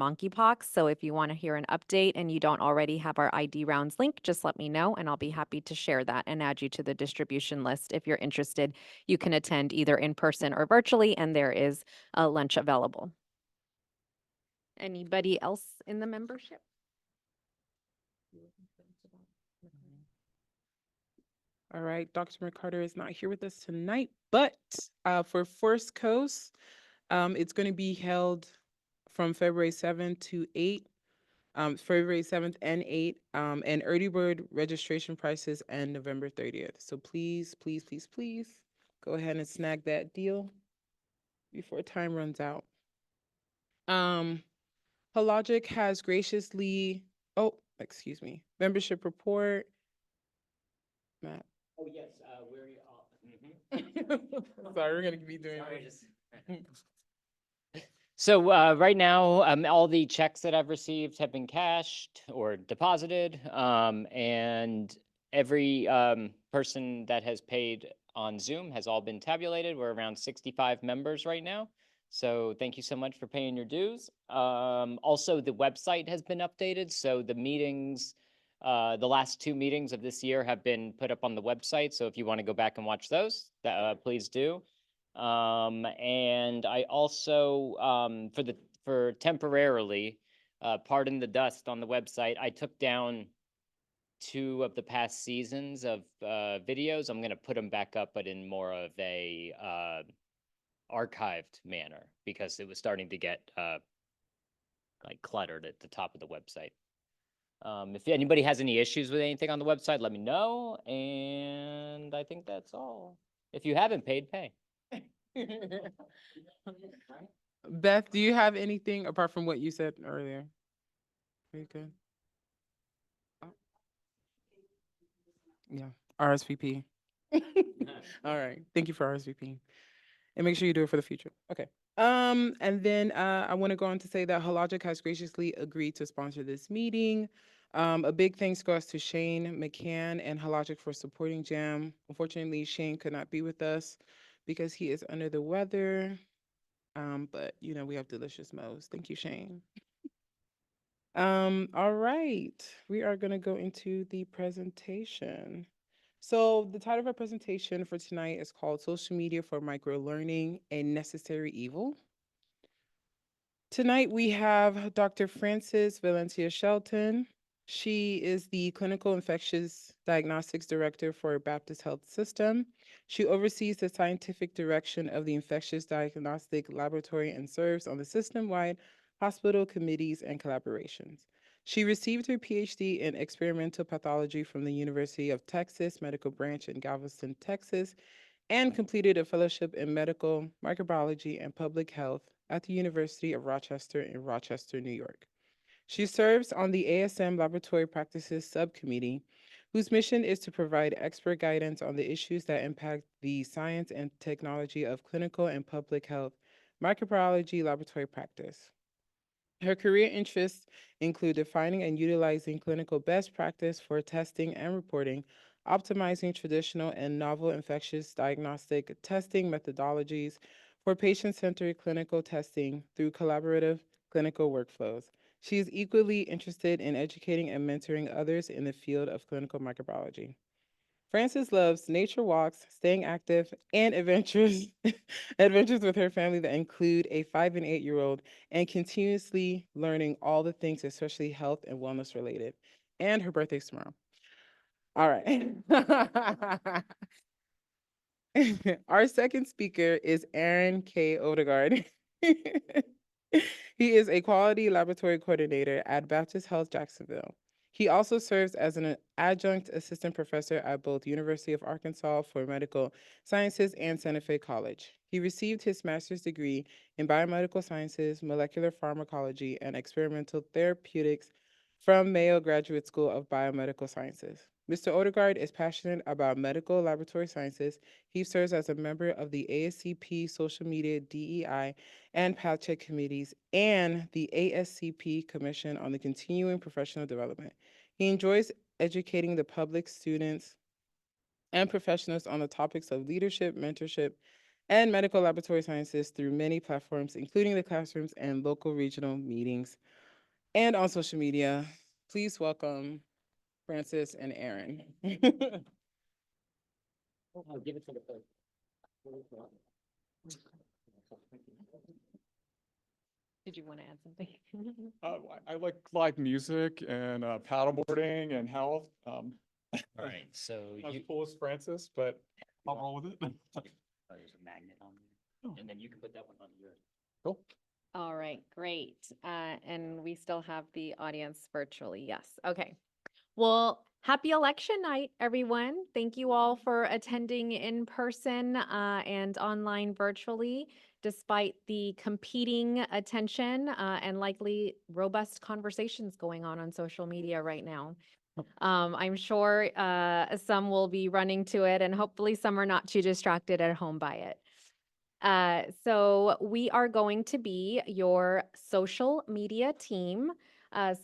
monkeypox. So if you want to hear an update and you don't already have our ID rounds link, just let me know and I'll be happy to share that and add you to the distribution list. If you're interested, you can attend either in person or virtually, and there is a lunch available. Anybody else in the membership? All right, Dr. McCarter is not here with us tonight, but for First Coast, it's going to be held from February 7th to 8th, February 7th and 8th, and early bird registration prices and November 30th. So please, please, please, please go ahead and snag that deal before time runs out. Hologic has graciously, oh, excuse me, membership report. Matt. Oh, yes, we're, Sorry, we're gonna be doing Sorry, this. So right now, all the checks that I've received have been cashed or deposited, and every person that has paid on Zoom has all been tabulated. We're around 65 members right now. So thank you so much for paying your dues. Also, the website has been updated. So the meetings, the last 2 meetings of this year have been put up on the website. So if you want to go back and watch those, please do. And I also, for temporarily, pardon the dust on the website, I took down 2 of the past seasons of videos. I'm going to put them back up, but in more of a archived manner because it was starting to get like cluttered at the top of the website. If anybody has any issues with anything on the website, let me know. And I think that's all. If you haven't paid, pay. Beth, do you have anything apart from what you said earlier? Are you good? Oh. Yeah, RSVP. All right, thank you for RSVP. And make sure you do it for the future. Okay. And then I want to go on to say that Hologic has graciously agreed to sponsor this meeting. A big thanks goes to Shane McCann and Hologic for supporting Jam. Unfortunately, Shane could not be with us because he is under the weather. But you know, we have delicious mo's. Thank you, Shane. All right. We are gonna go into the presentation. So the title of our presentation for tonight is called Social Media for Microlearning, a Necessary Evil. Tonight we have Dr. Frances Valencia Shelton. She is the Clinical Infectious Diagnostics Director for Baptist Health System. She oversees the scientific direction of the Infectious Diagnostic Laboratory and serves on the system-wide hospital committees and collaborations. She received her PhD in experimental pathology from the University of Texas Medical Branch in Galveston, Texas, and completed a fellowship in medical microbiology and public health at the University of Rochester in Rochester, New York. She serves on the ASM Laboratory Practices Subcommittee, whose mission is to provide expert guidance on the issues that impact the science and technology of clinical and public health microbiology laboratory practice. Her career interests include defining and utilizing clinical best practice for testing and reporting, optimizing traditional and novel infectious diagnostic testing methodologies for patient-centered clinical testing through collaborative clinical workflows. She is equally interested in educating and mentoring others in the field of clinical microbiology. Frances loves nature walks, staying active, and adventures adventures with her family that include a 5 and 8-year-old, and continuously learning all the things, especially health and wellness related. And her birthday's tomorrow. All right. Our second speaker is Aaron K. Odegaard. He is a quality laboratory coordinator at Baptist Health Jacksonville. He also serves as an adjunct assistant professor at both University of Arkansas for Medical Sciences and Santa Fe College. He received his master's degree in biomedical sciences, molecular pharmacology, and experimental therapeutics from Mayo Graduate School of Biomedical Sciences. Mr. Odegaard is passionate about medical laboratory sciences. He serves as a member of the ASCP Social Media DEI and Path Check committees and the ASCP Commission on the Continuing Professional Development. He enjoys educating the public, students, and professionals on the topics of leadership, mentorship, and medical laboratory sciences through many platforms, including the classrooms and local regional meetings and on social media. Please welcome Francis and Aaron. I'll give it to the first. Did you want to add something? I like live music and paddleboarding and health. All right, so Not as you, cool as Francis, but I'll roll with it. oh, there's a magnet on there, and then you can put that one on yours. Cool. All right, great. And we still have the audience virtually. Yes. Okay. Well, happy election night, everyone. Thank you all for attending in person and online virtually, despite the competing attention and likely robust conversations going on social media right now. I'm sure some will be running to it, and hopefully some are not too distracted at home by it. So we are going to be your social media team.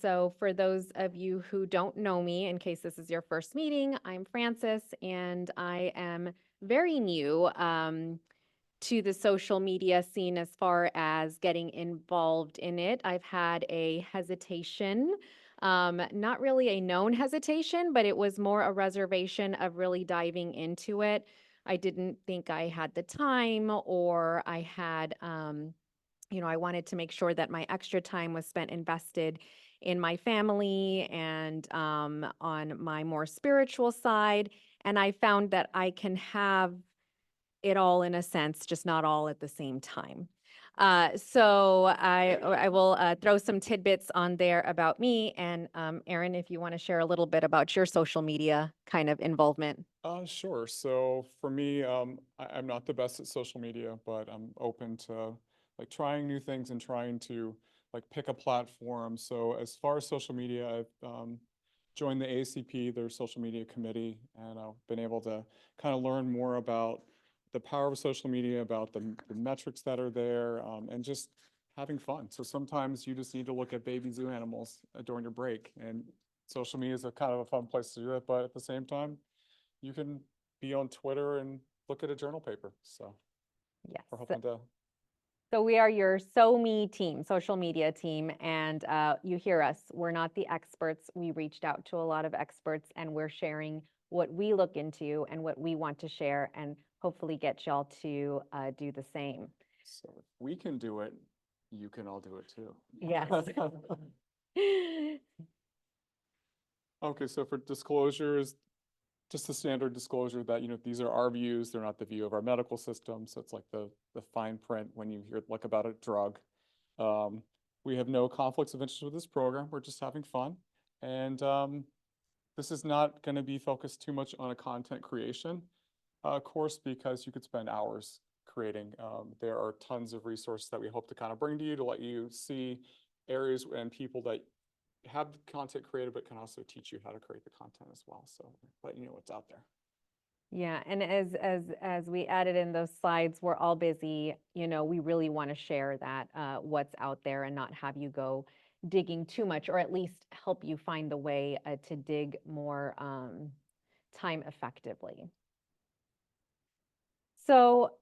So for those of you who don't know me, in case this is your first meeting, I'm Francis, and I am very new to the social media scene as far as getting involved in it. I've had a hesitation, not really a known hesitation, but it was more a reservation of really diving into it. I didn't think I had the time, or I had, I wanted to make sure that my extra time was spent invested in my family and on my more spiritual side. And I found that I can have it all in a sense, just not all at the same time. So I will throw some tidbits on there about me. And Erin, if you want to share a little bit about your social media kind of involvement. Sure. So for me, I'm not the best at social media, but I'm open to like trying new things and trying to like pick a platform. So as far as social media, I've joined the ACP, their social media committee, and I've been able to kind of learn more about the power of social media, about the metrics that are there, and just having fun. So sometimes you just need to look at baby zoo animals during your break, and social media is a kind of a fun place to do it. But at the same time, you can be on Twitter and look at a journal paper. So Yes. we're hoping to. So we are your SoMe team, social media team, and you hear us. We're not the experts. We reached out to a lot of experts, and we're sharing what we look into and what we want to share, and hopefully get y'all to do the same. So if we can do it, you can all do it too. Yes. Okay, so for disclosures, just the standard disclosure that, these are our views, they're not the view of our medical system. So it's like the fine print when you hear like about a drug. We have no conflicts of interest with this program. We're just having fun. And this is not going to be focused too much on a content creation course, because you could spend hours creating. There are tons of resources that we hope to kind of bring to you to let you see areas and people that have the content created, but can also teach you how to create the content as well. So let you know what's out there. Yeah, and as we added in those slides, we're all busy. We really want to share that what's out there and not have you go digging too much, or at least help you find the way to dig more time effectively. So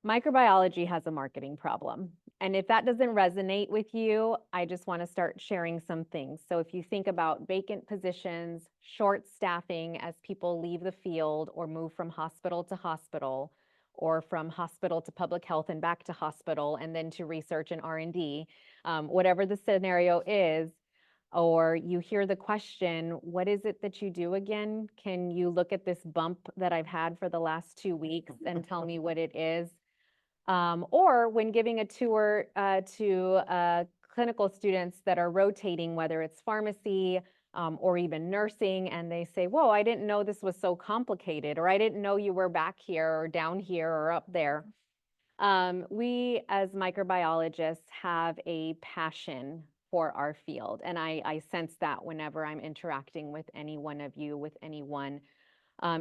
microbiology has a marketing problem. And if that doesn't resonate with you, I just want to start sharing some things. So if you think about vacant positions, short staffing as people leave the field or move from hospital to hospital, or from hospital to public health and back to hospital, and then to research and R&D, whatever the scenario is, or you hear the question, what is it that you do again? Can you look at this bump that I've had for the last 2 weeks and tell me what it is? Or when giving a tour to clinical students that are rotating, whether it's pharmacy or even nursing, and they say, whoa, I didn't know this was so complicated, or I didn't know you were back here or down here or up there. We as microbiologists have a passion for our field, and I sense that whenever I'm interacting with any one of you, with anyone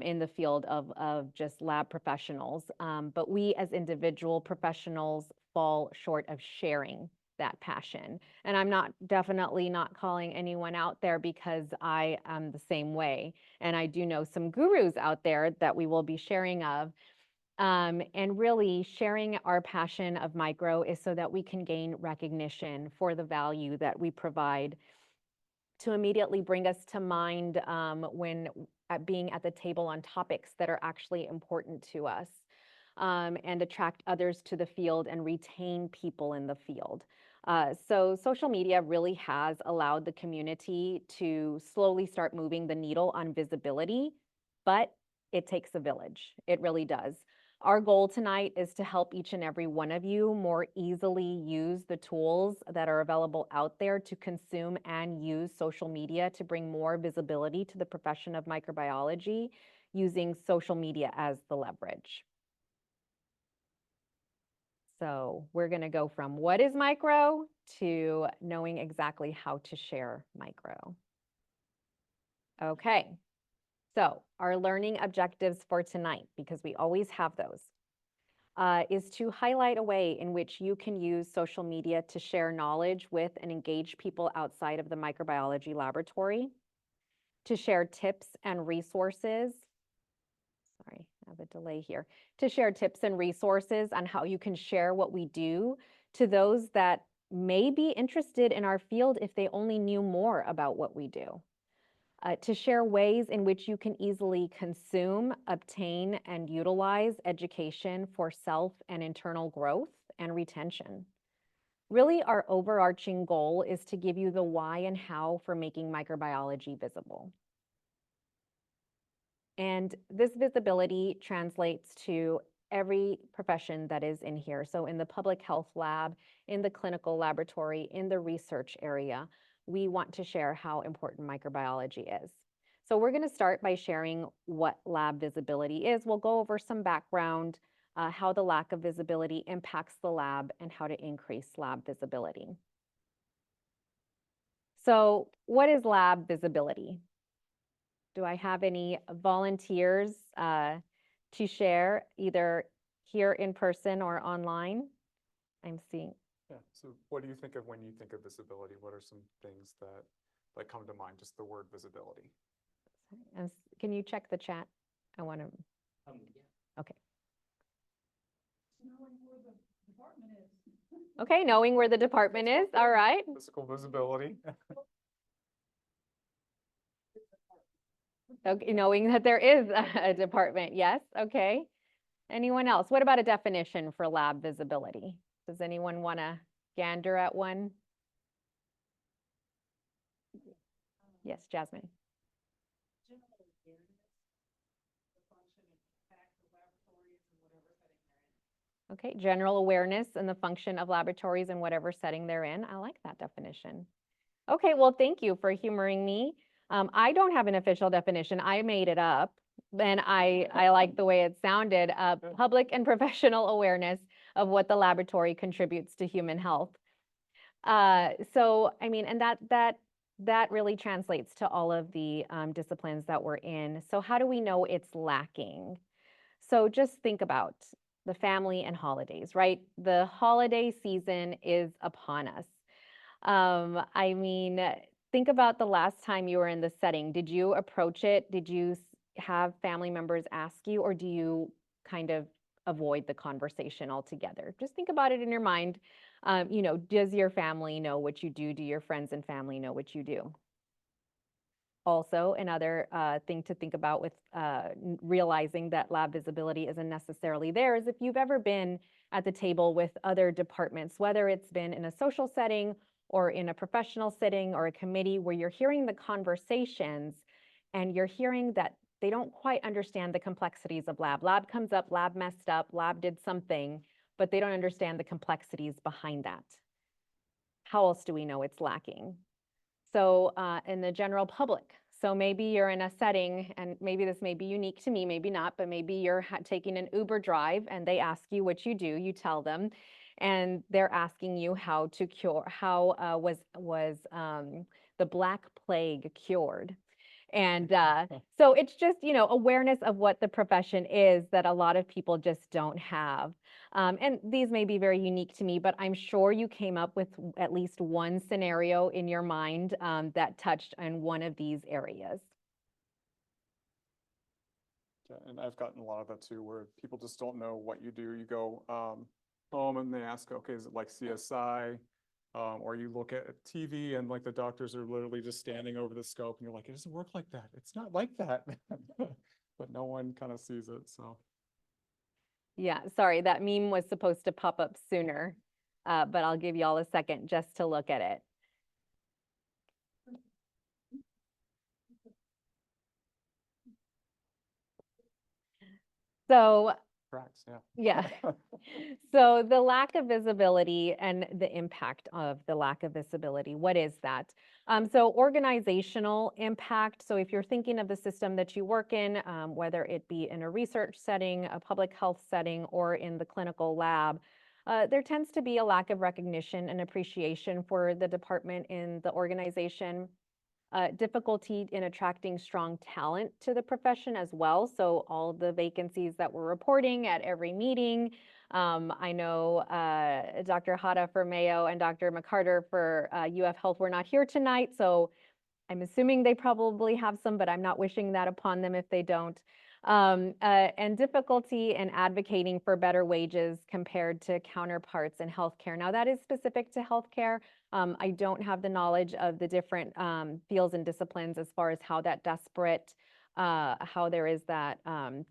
in the field of just lab professionals. But we as individual professionals fall short of sharing that passion. And I'm definitely not calling anyone out there, because I am the same way. And I do know some gurus out there that we will be sharing of. And really sharing our passion of micro is so that we can gain recognition for the value that we provide, to immediately bring us to mind when being at the table on topics that are actually important to us, and attract others to the field and retain people in the field. So social media really has allowed the community to slowly start moving the needle on visibility, but it takes a village. It really does. Our goal tonight is to help each and every one of you more easily use the tools that are available out there to consume and use social media to bring more visibility to the profession of microbiology, using social media as the leverage. So we're going to go from what is micro to knowing exactly how to share micro. Okay, so our learning objectives for tonight, because we always have those, is to highlight a way in which you can use social media to share knowledge with and engage people outside of the microbiology laboratory, to share tips and resources. Sorry, I have a delay here. To share tips and resources on how you can share what we do to those that may be interested in our field if they only knew more about what we do. To share ways in which you can easily consume, obtain, and utilize education for self and internal growth and retention. Really, our overarching goal is to give you the why and how for making microbiology visible. And this visibility translates to every profession that is in here. So in the public health lab, in the clinical laboratory, in the research area, we want to share how important microbiology is. So we're going to start by sharing what lab visibility is. We'll go over some background, how the lack of visibility impacts the lab, and how to increase lab visibility. So what is lab visibility? Do I have any volunteers to share, either here in person or online? I'm seeing. Yeah, so what do you think of when you think of visibility? What are some things that come to mind, just the word visibility? Can you check the chat? I want to. Yeah. Okay. Okay, knowing where the department is. All right. Physical visibility. Okay, knowing that there is a department. Yes. Okay. Anyone else? What about a definition for lab visibility? Does anyone want to gander at one? Yes, Jasmine. Okay, general awareness and the function of laboratories in whatever setting they're in. I like that definition. Okay, well, thank you for humoring me. I don't have an official definition. I made it up, and I like the way it sounded. Public and professional awareness of what the laboratory contributes to human health. So, I mean, and that really translates to all of the disciplines that we're in. So how do we know it's lacking? So just think about the family and holidays, right? The holiday season is upon us. I mean, think about the last time you were in the setting. Did you approach it? Did you have family members ask you, or do you kind of avoid the conversation altogether? Just think about it in your mind. Does your family know what you do? Do your friends and family know what you do? Also, another thing to think about with realizing that lab visibility isn't necessarily there is if you've ever been at the table with other departments, whether it's been in a social setting or in a professional setting or a committee where you're hearing the conversations and you're hearing that they don't quite understand the complexities of lab. Lab comes up, lab messed up, lab did something, but they don't understand the complexities behind that. How else do we know it's lacking? So in the general public, so maybe you're in a setting, and maybe this may be unique to me, maybe not, but maybe you're taking an Uber drive and they ask you what you do, you tell them, and they're asking you how to cure, how was the Black Plague cured? And so it's just, awareness of what the profession is that a lot of people just don't have. And these may be very unique to me, but I'm sure you came up with at least one scenario in your mind that touched on one of these areas. Yeah, and I've gotten a lot of that too, where people just don't know what you do. You go home and they ask, okay, is it like CSI? Or you look at TV and like the doctors are literally just standing over the scope and you're like, it doesn't work like that. It's not like that. But no one kind of sees it, so. Yeah, sorry, that meme was supposed to pop up sooner, but I'll give y'all a second just to look at it. So Tracks, yeah. yeah. So the lack of visibility and the impact of the lack of visibility, what is that? So organizational impact. So if you're thinking of the system that you work in, whether it be in a research setting, a public health setting, or in the clinical lab, there tends to be a lack of recognition and appreciation for the department in the organization. Difficulty in attracting strong talent to the profession as well. So all the vacancies that we're reporting at every meeting. I know Dr. Hada for Mayo and Dr. McCarter for UF Health were not here tonight, so I'm assuming they probably have some, but I'm not wishing that upon them if they don't. And difficulty in advocating for better wages compared to counterparts in healthcare. Now, that is specific to healthcare. I don't have the knowledge of the different fields and disciplines as far as how that how there is that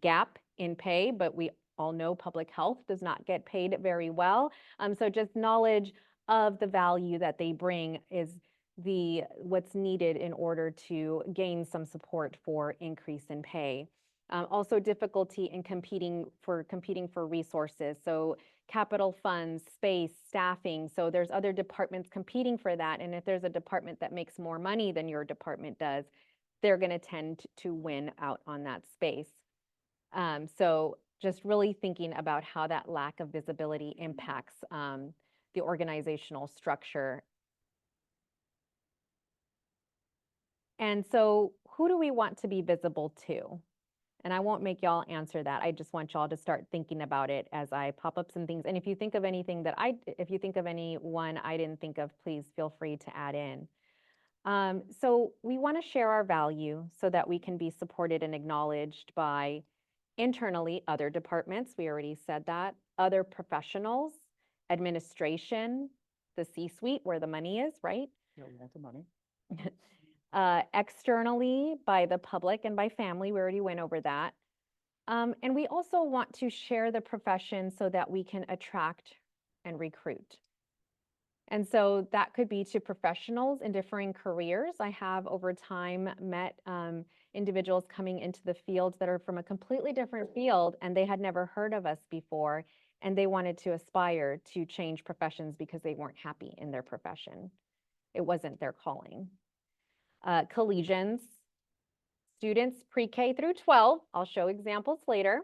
gap in pay, but we all know public health does not get paid very well. So just knowledge of the value that they bring is what's needed in order to gain some support for increase in pay. Also difficulty in competing for resources. So capital funds, space, staffing. So there's other departments competing for that. And if there's a department that makes more money than your department does, they're going to tend to win out on that space. So just really thinking about how that lack of visibility impacts the organizational structure. And so who do we want to be visible to? And I won't make y'all answer that. I just want y'all to start thinking about it as I pop up some things. And if you think of anything if you think of anyone I didn't think of, please feel free to add in. So we want to share our value so that we can be supported and acknowledged by internally other departments. We already said that. Other professionals, administration, the C-suite where the money is, right? Yeah, we want the money. Externally by the public and by family. We already went over that. And we also want to share the profession so that we can attract and recruit. And so that could be to professionals in differing careers. I have over time met individuals coming into the field that are from a completely different field and they had never heard of us before and they wanted to aspire to change professions because they weren't happy in their profession. It wasn't their calling. Collegians, students pre-K through 12. I'll show examples later.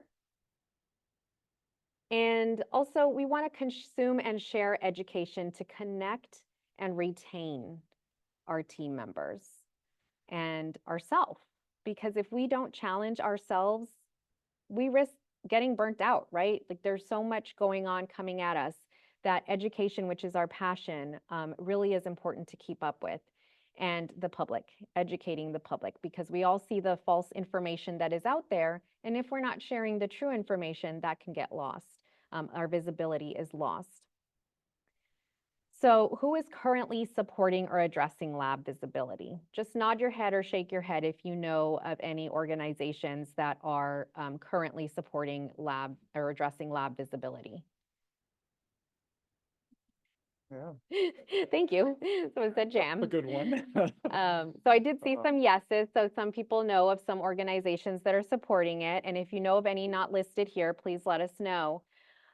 And also we want to consume and share education to connect and retain our team members and ourselves. Because if we don't challenge ourselves, we risk getting burnt out, right? Like there's so much going on coming at us that education, which is our passion, really is important to keep up with. And the public, educating the public, because we all see the false information that is out there. And if we're not sharing the true information, that can get lost. Our visibility is lost. So who is currently supporting or addressing lab visibility? Just nod your head or shake your head if you know of any organizations that are currently supporting lab or addressing lab visibility. Yeah. Thank you. So it's a jam. A good one. So I did see some yeses. So some people know of some organizations that are supporting it. And if you know of any not listed here, please let us know.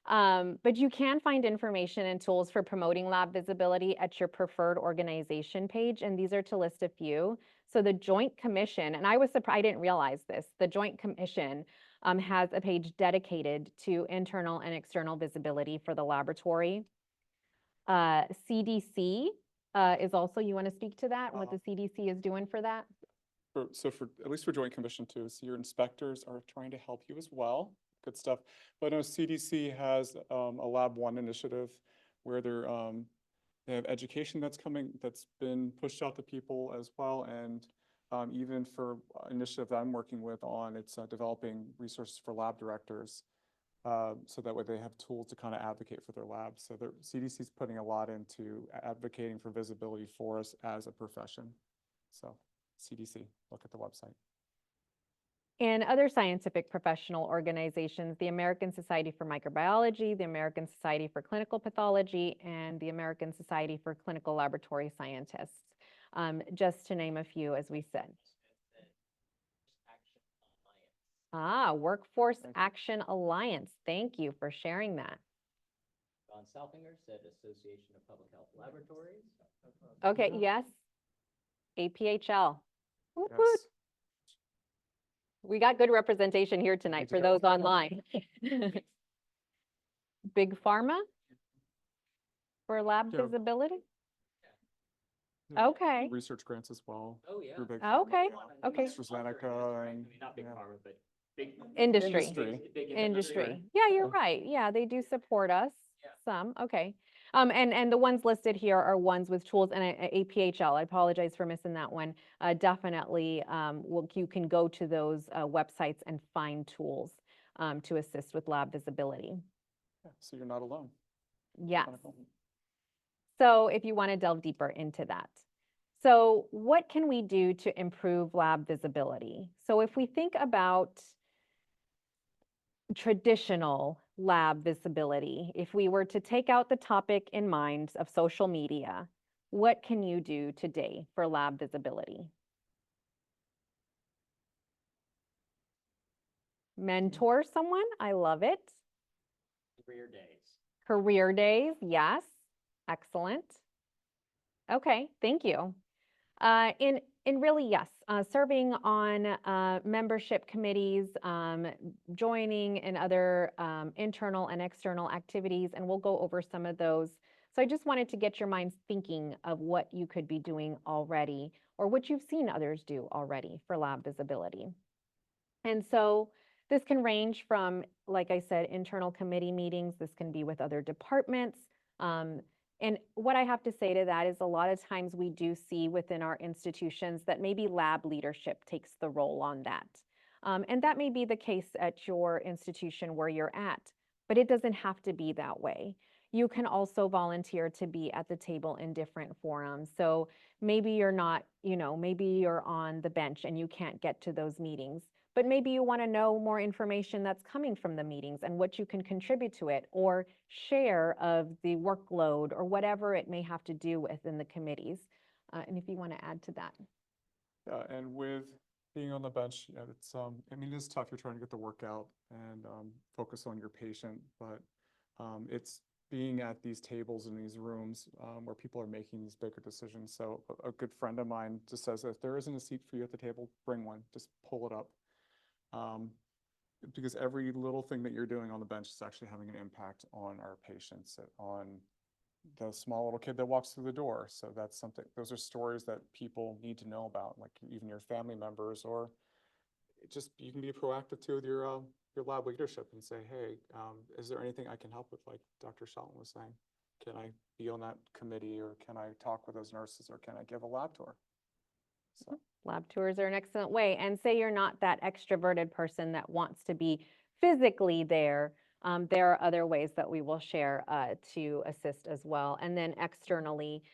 But you can find information and tools for promoting lab visibility at your preferred organization page. And these are to list a few. So the Joint Commission, and I was surprised, I didn't realize this, the Joint Commission has a page dedicated to internal and external visibility for the laboratory. CDC is also, you want to speak to that and what the CDC is doing for that? So for, at least for Joint Commission too, so your inspectors are trying to help you as well. Good stuff. But no, CDC has a Lab 1 initiative where they have education that's been pushed out to people as well. And even for initiative that I'm working with on, it's developing resources for lab directors. So that way they have tools to kind of advocate for their labs. So the CDC is putting a lot into advocating for visibility for us as a profession. So CDC, look at the website. In other scientific professional organizations, the American Society for Microbiology, the American Society for Clinical Pathology, and the American Society for Clinical Laboratory Scientists, just to name a few, as we said. Workforce Action Alliance. Thank you for sharing that. Don Salfinger said Association of Public Health Laboratories. Okay, yes. APHL. Woot woot. Yes. We got good representation here tonight for those online. Big Pharma for lab Yeah. visibility? Yeah, Okay. Research grants as well. Oh, yeah. through Big Okay, Pharma. okay. AstraZeneca and Not big yeah. pharma, but big. Industry. Big Industry. Yeah, you're right. Yeah, they do support us. Yeah. Some, okay. And the ones listed here are ones with tools and APHL. I apologize for missing that one. Definitely, you can go to those websites and find tools to assist with lab visibility. Yeah, so you're not alone. Yes. Wonderful. So if you want to delve deeper into that. So what can we do to improve lab visibility? So if we think about traditional lab visibility, if we were to take out the topic in mind of social media, what can you do today for lab visibility? Mentor someone? I love it. Career days. Career days, yes. Excellent. Okay, thank you. In really, yes, serving on membership committees, joining in other internal and external activities, and we'll go over some of those. So I just wanted to get your minds thinking of what you could be doing already or what you've seen others do already for lab visibility. And so this can range from, like I said, internal committee meetings. This can be with other departments. And what I have to say to that is a lot of times we do see within our institutions that maybe lab leadership takes the role on that. And that may be the case at your institution where you're at, but it doesn't have to be that way. You can also volunteer to be at the table in different forums. So maybe you're not, maybe you're on the bench and you can't get to those meetings, but maybe you want to know more information that's coming from the meetings and what you can contribute to it or share of the workload or whatever it may have to do within the committees. And if you want to add to that. Yeah, and with being on the bench, it's I mean, it's tough. You're trying to get the work out and focus on your patient, but it's being at these tables in these rooms where people are making these bigger decisions. So a good friend of mine just says, if there isn't a seat for you at the table, bring one. Just pull it up. Because every little thing that you're doing on the bench is actually having an impact on our patients, on the small little kid that walks through the door. So that's something, those are stories that people need to know about, like even your family members, or just, you can be proactive too with your lab leadership and say, hey, is there anything I can help with? Like Dr. Shelton was saying, can I be on that committee, or can I talk with those nurses, or can I give a lab tour? So. Lab tours are an excellent way. And say you're not that extroverted person that wants to be physically there. There are other ways that we will share to assist as well. And then externally,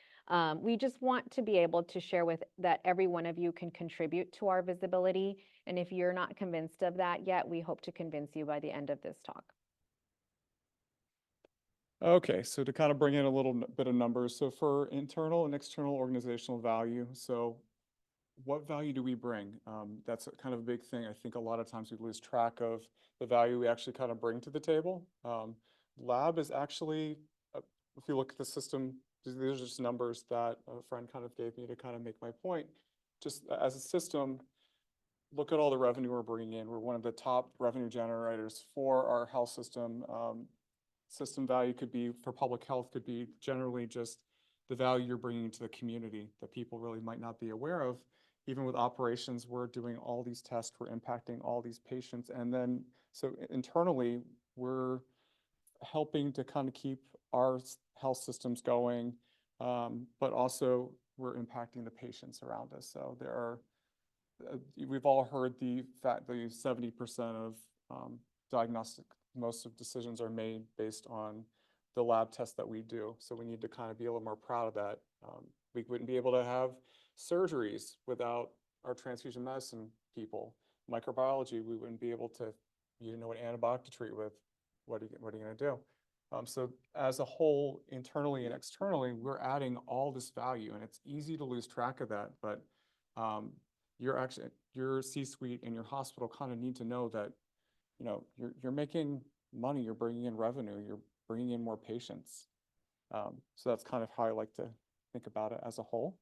we just want to be able to share with that every one of you can contribute to our visibility. And if you're not convinced of that yet, we hope to convince you by the end of this talk. Okay, so to kind of bring in a little bit of numbers. So for internal and external organizational value, so what value do we bring? That's kind of a big thing. I think a lot of times we lose track of the value we actually kind of bring to the table. Lab is actually, if you look at the system, these are just numbers that a friend kind of gave me to kind of make my point. Just as a system, look at all the revenue we're bringing in. We're one of the top revenue generators for our health system. System value could be, for public health, could be generally just the value you're bringing to the community that people really might not be aware of. Even with operations, we're doing all these tests, we're impacting all these patients. And then, so internally, we're helping to kind of keep our health systems going, but also we're impacting the patients around us. So there are we've all heard the fact that 70% of diagnostic, most of decisions are made based on the lab tests that we do. So we need to kind of be a little more proud of that. We wouldn't be able to have surgeries without our transfusion medicine people. Microbiology, we wouldn't be able to, you didn't know what antibiotic to treat with. What are you going to do? So as a whole, internally and externally, we're adding all this value, and it's easy to lose track of that. But your C-suite and your hospital kind of need to know that, you know, you're making money, you're bringing in revenue, you're bringing in more patients. So that's kind of how I like to think about it as a whole.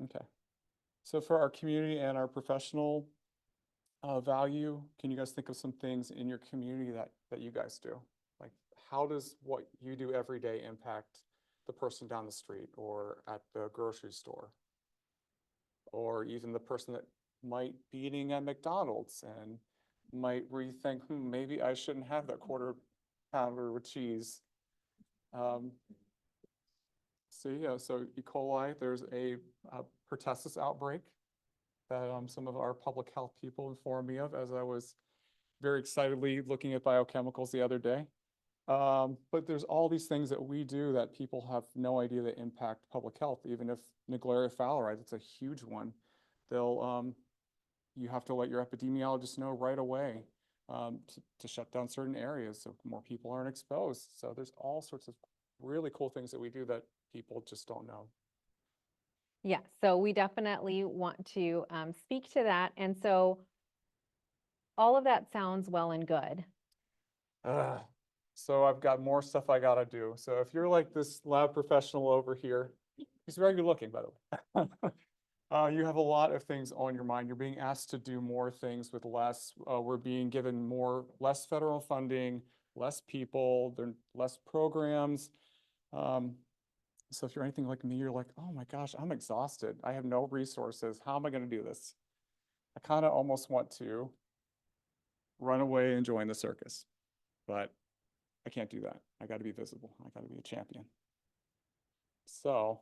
Okay. So for our community and our professional value, can you guys think of some things in your community that you guys do? Like, how does what you do every day impact the person down the street or at the grocery store? Or even the person that might be eating at McDonald's and might rethink, maybe I shouldn't have that quarter pounder with cheese. So yeah, so E. coli, there's a pertussis outbreak that some of our public health people informed me of as I was very excitedly looking at biochemicals the other day. But there's all these things that we do that people have no idea that impact public health. Even if Naegleria fowleri, it's a huge one. You have to let your epidemiologist know right away to shut down certain areas so more people aren't exposed. So there's all sorts of really cool things that we do that people just don't know. Yeah, so we definitely want to speak to that. And so all of that sounds well and good. So I've got more stuff I gotta do. So if you're like this lab professional over here, he's very good looking, by the way. You have a lot of things on your mind. You're being asked to do more things with less. We're being given less federal funding, less people, there are less programs. So if you're anything like me, you're like, oh my gosh, I'm exhausted. I have no resources. How am I going to do this? I kind of almost want to run away and join the circus, but I can't do that. I got to be visible. I got to be a champion. So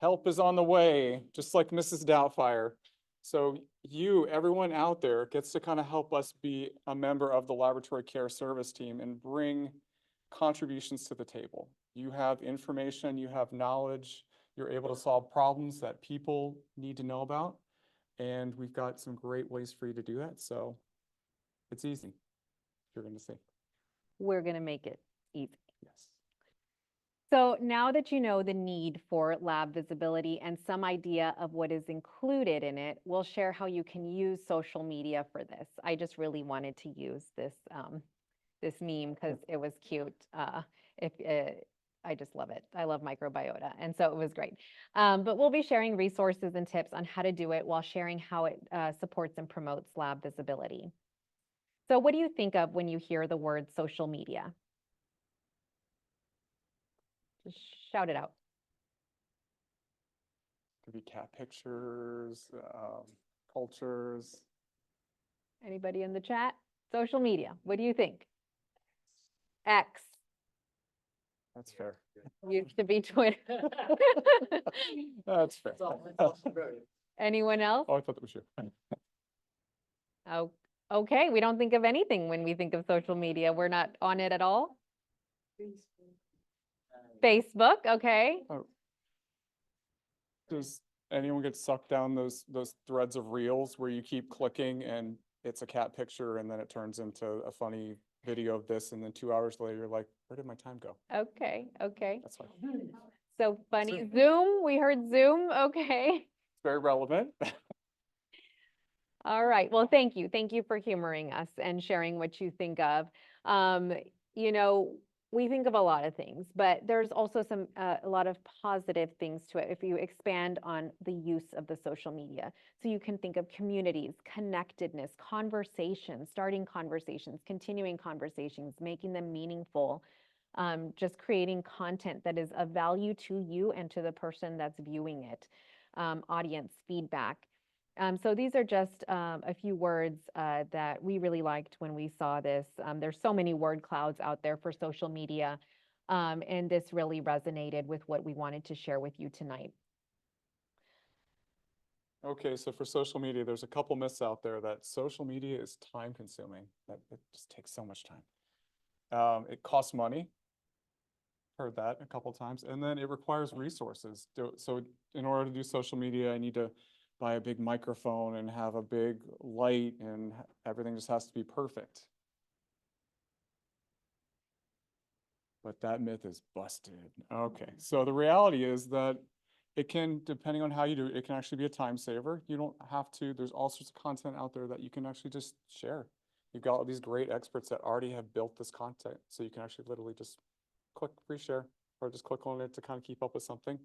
help is on the way, just like Mrs. Doubtfire. So everyone out there gets to kind of help us be a member of the laboratory care service team and bring contributions to the table. You have information, you have knowledge, you're able to solve problems that people need to know about. And we've got some great ways for you to do that. So it's easy, you're going to see. We're going to make it easy. Yes. So now that you know the need for lab visibility and some idea of what is included in it, we'll share how you can use social media for this. I just really wanted to use this meme because it was cute. I just love it. I love microbiota, and so it was great. But we'll be sharing resources and tips on how to do it while sharing how it supports and promotes lab visibility. So what do you think of when you hear the word social media? Just shout it out. Could be cat pictures, cultures. Anybody in the chat? Social media, what do you think? X. That's fair. Used to be Twitter. That's fair. Anyone else? Oh, I thought that was you. Oh, okay. We don't think of anything when we think of social media. We're not on it at all. Facebook, okay. Oh. Does anyone get sucked down those threads of reels where you keep clicking and it's a cat picture and then it turns into a funny video of this and then 2 hours later you're like, where did my time go? Okay. That's fine. So funny. Zoom, we heard Zoom, okay. It's very relevant. All right. Well, thank you. Thank you for humoring us and sharing what you think of. You know, we think of a lot of things, but there's also a lot of positive things to it if you expand on the use of the social media. So you can think of communities, connectedness, conversations, starting conversations, continuing conversations, making them meaningful, just creating content that is of value to you and to the person that's viewing it, audience feedback. So these are just a few words that we really liked when we saw this. There's so many word clouds out there for social media, and this really resonated with what we wanted to share with you tonight. Okay, so for social media, there's a couple myths out there that social media is time consuming, that it just takes so much time. It costs money. Heard that a couple times. And then it requires resources. So in order to do social media, I need to buy a big microphone and have a big light and everything just has to be perfect. But that myth is busted. Okay, so the reality is that it can, depending on how you do it, it can actually be a time saver. You don't have to, there's all sorts of content out there that you can actually just share. You've got all these great experts that already have built this content. So you can actually literally just click reshare or just click on it to kind of keep up with something.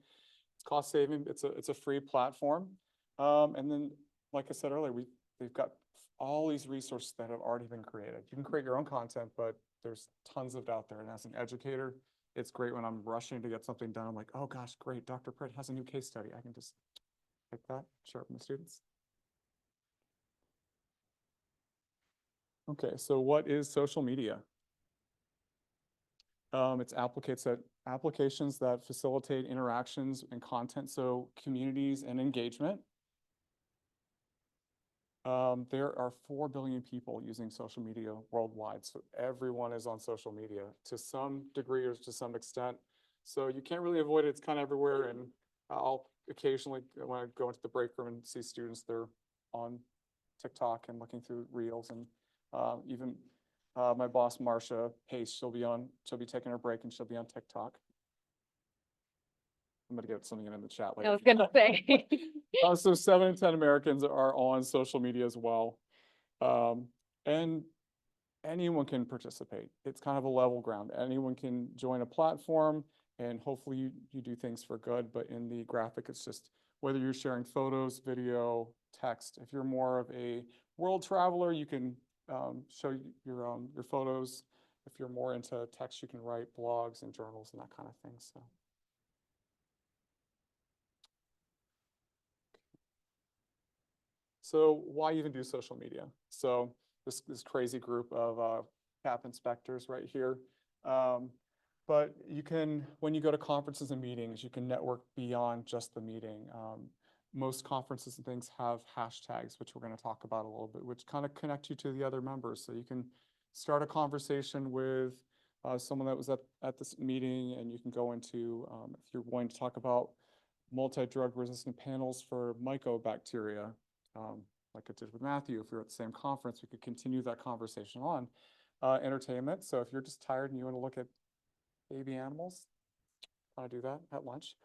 It's cost saving. It's a free platform. And then, like I said earlier, we've got all these resources that have already been created. You can create your own content, but there's tons of it out there. And as an educator, it's great when I'm rushing to get something done. I'm like, oh gosh, great. Dr. Pritt has a new case study. I can just pick that, share it with my students. Okay, so what is social media? It's applications that facilitate interactions and content, so communities and engagement. There are 4 billion people using social media worldwide, so everyone is on social media to some degree or to some extent. So you can't really avoid it. It's kind of everywhere, and I'll occasionally, when I go into the break room and see students, they're on TikTok and looking through reels, and even my boss, Marcia Pace, she'll be taking her break and she'll be on TikTok. I'm gonna get something in the chat later. I was gonna say. So 7 in 10 Americans are on social media as well. And anyone can participate. It's kind of a level ground. Anyone can join a platform and hopefully you do things for good. But in the graphic, it's just whether you're sharing photos, video, text. If you're more of a world traveler, you can show your photos. If you're more into text, you can write blogs and journals and that kind of thing. So why even do social media? So this crazy group of CAP inspectors right here. But you can, when you go to conferences and meetings, you can network beyond just the meeting. Most conferences and things have hashtags, which we're going to talk about a little bit, which kind of connect you to the other members. So you can start a conversation with someone that was at this meeting, and you can go into, if you're wanting to talk about multi-drug resistant panels for mycobacteria, like I did with Matthew. If you're at the same conference, we could continue that conversation on. Entertainment. So if you're just tired and you want to look at baby animals, kind of do that at lunch.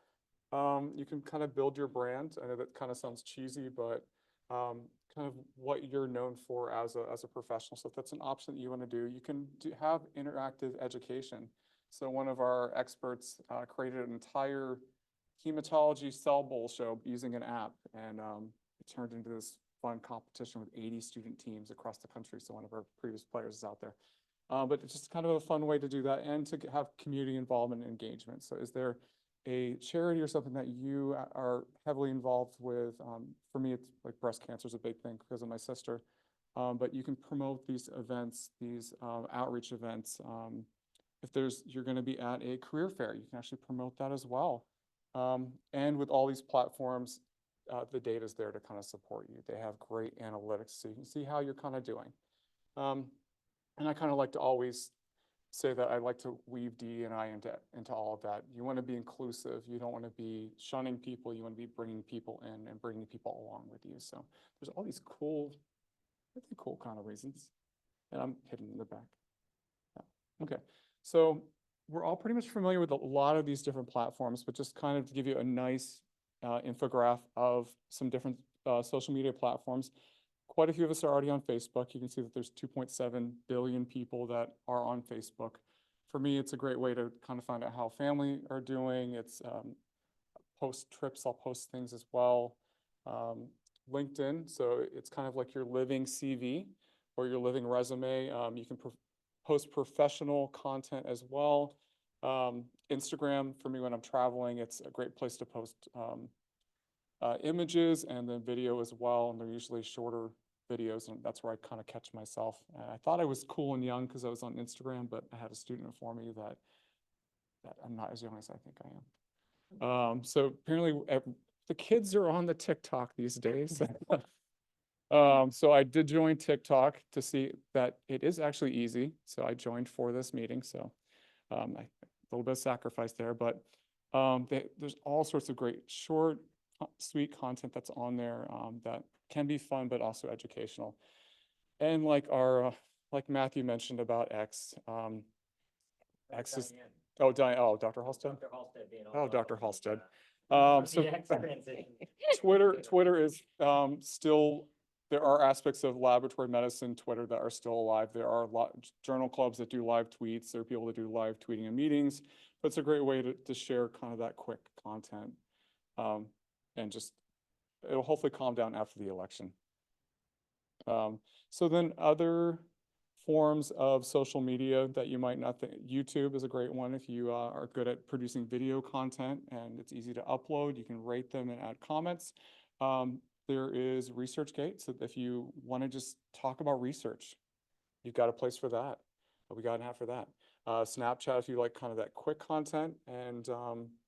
You can kind of build your brand. I know that kind of sounds cheesy, but kind of what you're known for as a professional. So if that's an option that you want to do, you can have interactive education. So one of our experts created an entire hematology cell bowl show using an app, and it turned into this fun competition with 80 student teams across the country. So one of our previous players is out there. But it's just kind of a fun way to do that and to have community involvement and engagement. So is there a charity or something that you are heavily involved with? For me, it's like breast cancer is a big thing because of my sister. But you can promote these events, these outreach events. If you're going to be at a career fair, you can actually promote that as well. And with all these platforms, the data is there to kind of support you. They have great analytics, so you can see how you're kind of doing. And I kind of like to always say that I like to weave DE&I into all of that. You want to be inclusive. You don't want to be shunning people. You want to be bringing people in and bringing people along with you. So there's all these cool, I think cool kind of reasons. And I'm hidden in the back. Yeah. Okay, so we're all pretty much familiar with a lot of these different platforms, but just kind of to give you a nice infographic of some different social media platforms. Quite a few of us are already on Facebook. You can see that there's 2.7 billion people that are on Facebook. For me, it's a great way to kind of find out how family are doing. It's post trips, I'll post things as well. LinkedIn, so it's kind of like your living CV or your living resume. You can post professional content as well. Instagram, for me when I'm traveling, it's a great place to post images and then video as well, and they're usually shorter videos, and that's where I kind of catch myself. I thought I was cool and young because I was on Instagram, but I had a student inform me that I'm not as young as I think I am. So apparently the kids are on the TikTok these days. So I did join TikTok to see that it is actually easy. So I joined for this meeting. So a little bit of sacrifice there, but there's all sorts of great short, sweet content that's on there that can be fun, but also educational. And like like Matthew mentioned about X, X is, Dr. Halstead? Dr. Halstead being Oh, all Dr. over Halstead. the So X transition. Twitter is still, there are aspects of laboratory medicine Twitter that are still alive. There are a lot journal clubs that do live tweets. There are people that do live tweeting in meetings, but it's a great way to share kind of that quick content. And just, it'll hopefully calm down after the election. So then other forms of social media that you might not think, YouTube is a great one if you are good at producing video content and it's easy to upload. You can rate them and add comments. There is ResearchGate, so if you want to just talk about research, you've got a place for that. We got an app for that. Snapchat, if you like kind of that quick content, and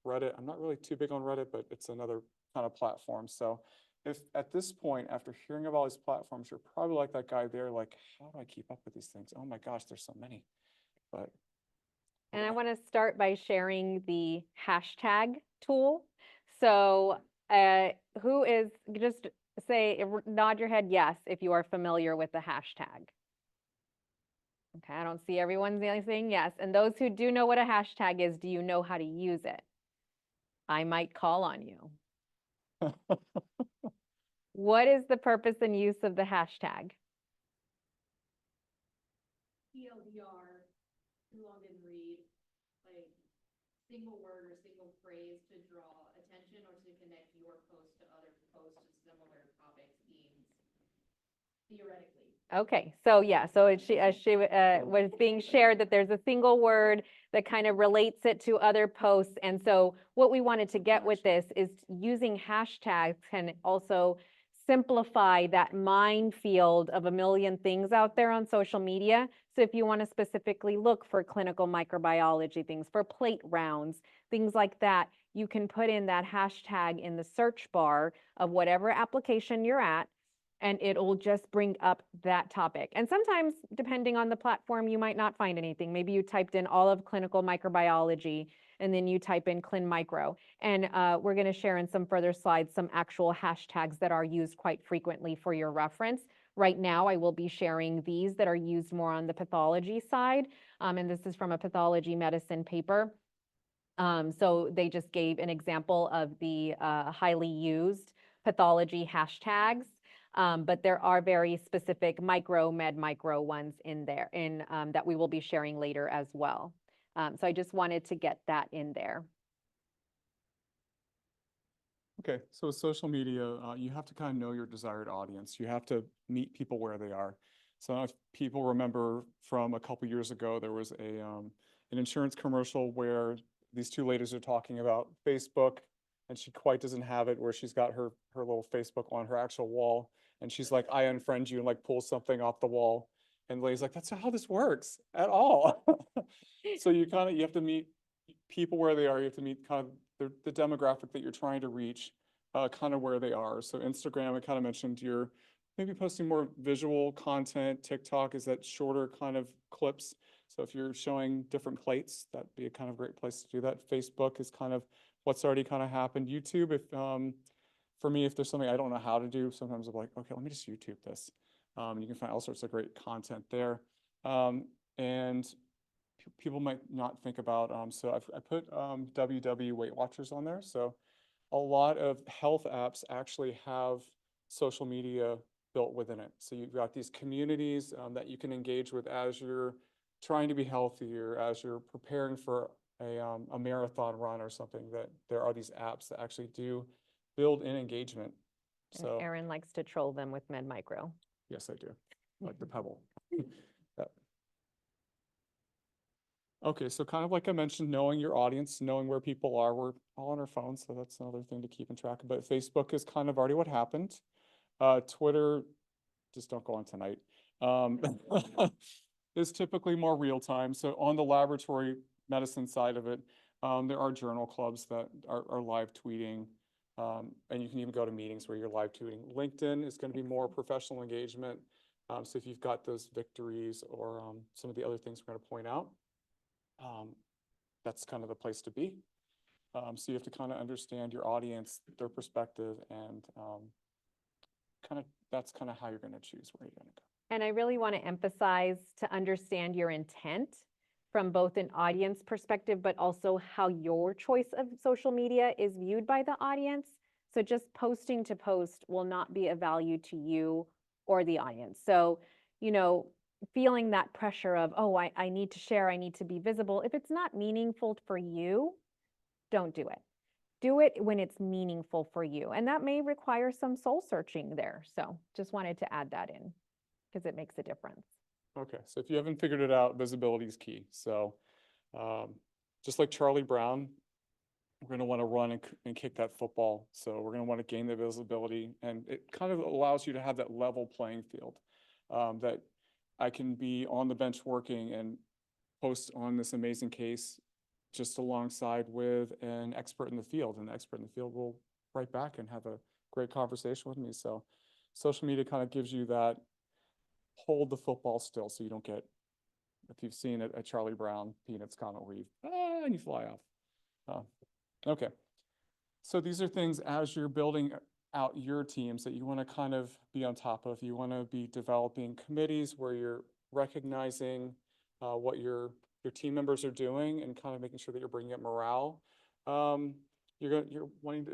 Reddit. I'm not really too big on Reddit, but it's another kind of platform. So if at this point, after hearing about all these platforms, you're probably like that guy there, like, how do I keep up with these things? Oh my gosh, there's so many. But And I want to start by sharing the hashtag tool. So who is, just say, nod your head yes if you are familiar with the hashtag. Okay, I don't see everyone saying yes. And those who do know what a hashtag is, do you know how to use it? I might call on you. What is the purpose and use of the hashtag? TLDR, too long didn't read, like single word or single phrase to draw attention or to connect your post to other posts of similar topics, themes, theoretically. Okay, so yeah, so she was being shared that there's a single word that kind of relates it to other posts. And so what we wanted to get with this is using hashtags can also simplify that minefield of a million things out there on social media. So if you want to specifically look for clinical microbiology things, for plate rounds, things like that, you can put in that hashtag in the search bar of whatever application you're at, and it'll just bring up that topic. And sometimes, depending on the platform, you might not find anything. Maybe you typed in all of clinical microbiology, and then you type in Clin Micro. And we're going to share in some further slides some actual hashtags that are used quite frequently for your reference. Right now, I will be sharing these that are used more on the pathology side. And this is from a pathology medicine paper. So they just gave an example of the highly used pathology hashtags. But there are very specific med micro ones in there that we will be sharing later as well. So I just wanted to get that in there. okay, so with social media, you have to kind of know your desired audience. You have to meet people where they are. So if people remember from a couple years ago, there was an insurance commercial where these two ladies are talking about Facebook, and she quite doesn't have it, where she's got her little Facebook on her actual wall, and she's like, I unfriend you, and like pulls something off the wall. And the lady's like, that's not how this works at all. So you have to meet people where they are. You have to meet kind of the demographic that you're trying to reach, kind of where they are. So Instagram, I kind of mentioned, you're maybe posting more visual content. TikTok is that shorter kind of clips. So if you're showing different plates, that'd be a kind of great place to do that. Facebook is kind of what's already kind of happened. YouTube, if for me, if there's something I don't know how to do, sometimes I'm like, okay, let me just YouTube this. You can find all sorts of great content there. And people might not think about, so I put WW Weight Watchers on there. So a lot of health apps actually have social media built within it. So you've got these communities that you can engage with as you're trying to be healthier, as you're preparing for a marathon run or something, that there are these apps that actually do build in engagement. So Aaron likes to troll them with med micro. yes, I do. Like the Pebble. Yep. Okay, so kind of like I mentioned, knowing your audience, knowing where people are, we're all on our phones, so that's another thing to keep in track of. But Facebook is kind of already what happened. Twitter, just don't go on tonight, is typically more real time. So on the laboratory medicine side of it, there are journal clubs that are live tweeting. And you can even go to meetings where you're live tweeting. LinkedIn is going to be more professional engagement. So if you've got those victories or some of the other things we're going to point out, that's kind of the place to be. So you have to kind of understand your audience, their perspective, and that's kind of how you're going to choose where you're going to go. And I really want to emphasize to understand your intent from both an audience perspective, but also how your choice of social media is viewed by the audience. So just posting to post will not be of value to you or the audience. So, feeling that pressure of, oh, I need to share, I need to be visible. If it's not meaningful for you, don't do it. Do it when it's meaningful for you. And that may require some soul searching there. So just wanted to add that in because it makes a difference. Okay, so if you haven't figured it out, visibility is key. So just like Charlie Brown, we're going to want to run and kick that football. So we're going to want to gain the visibility, and it kind of allows you to have that level playing field, that I can be on the bench working and post on this amazing case just alongside with an expert in the field, and the expert in the field will write back and have a great conversation with me. So social media kind of gives you that hold the football still, so you don't get, if you've seen it, a Charlie Brown Peanuts comment where and you fly off. Okay, so these are things as you're building out your teams that you want to kind of be on top of. You want to be developing committees where you're recognizing what your team members are doing and kind of making sure that you're bringing up morale. You're wanting to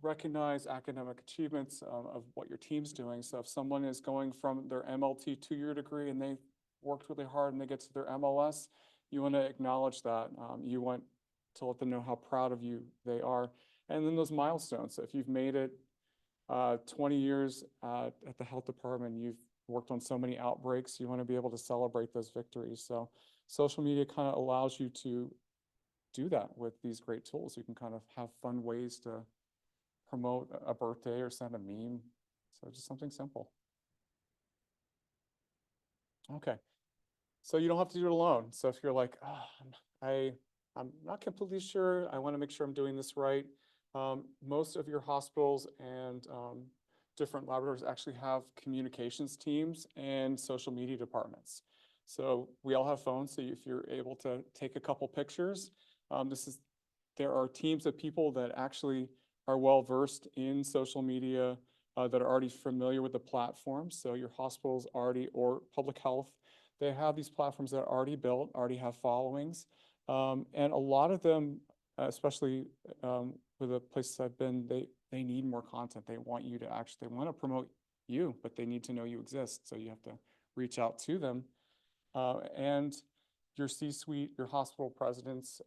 recognize academic achievements of what your team's doing. So if someone is going from their MLT 2-year degree and they worked really hard and they get to their MLS, you want to acknowledge that. You want to let them know how proud of you they are. And then those milestones. So if you've made it 20 years at the health department, you've worked on so many outbreaks, you want to be able to celebrate those victories. So social media kind of allows you to do that with these great tools. You can kind of have fun ways to promote a birthday or send a meme. So just something simple. Okay. So you don't have to do it alone. So if you're like, I'm not completely sure, I want to make sure I'm doing this right. Most of your hospitals and different laboratories actually have communications teams and social media departments. So we all have phones, so if you're able to take a couple pictures, there are teams of people that actually are well versed in social media, that are already familiar with the platform. So your hospitals already, or public health, they have these platforms that are already built, already have followings. And a lot of them, especially with the places I've been, they need more content. They want you to they want to promote you, but they need to know you exist. So you have to reach out to them. And your C-suite, your hospital presidents,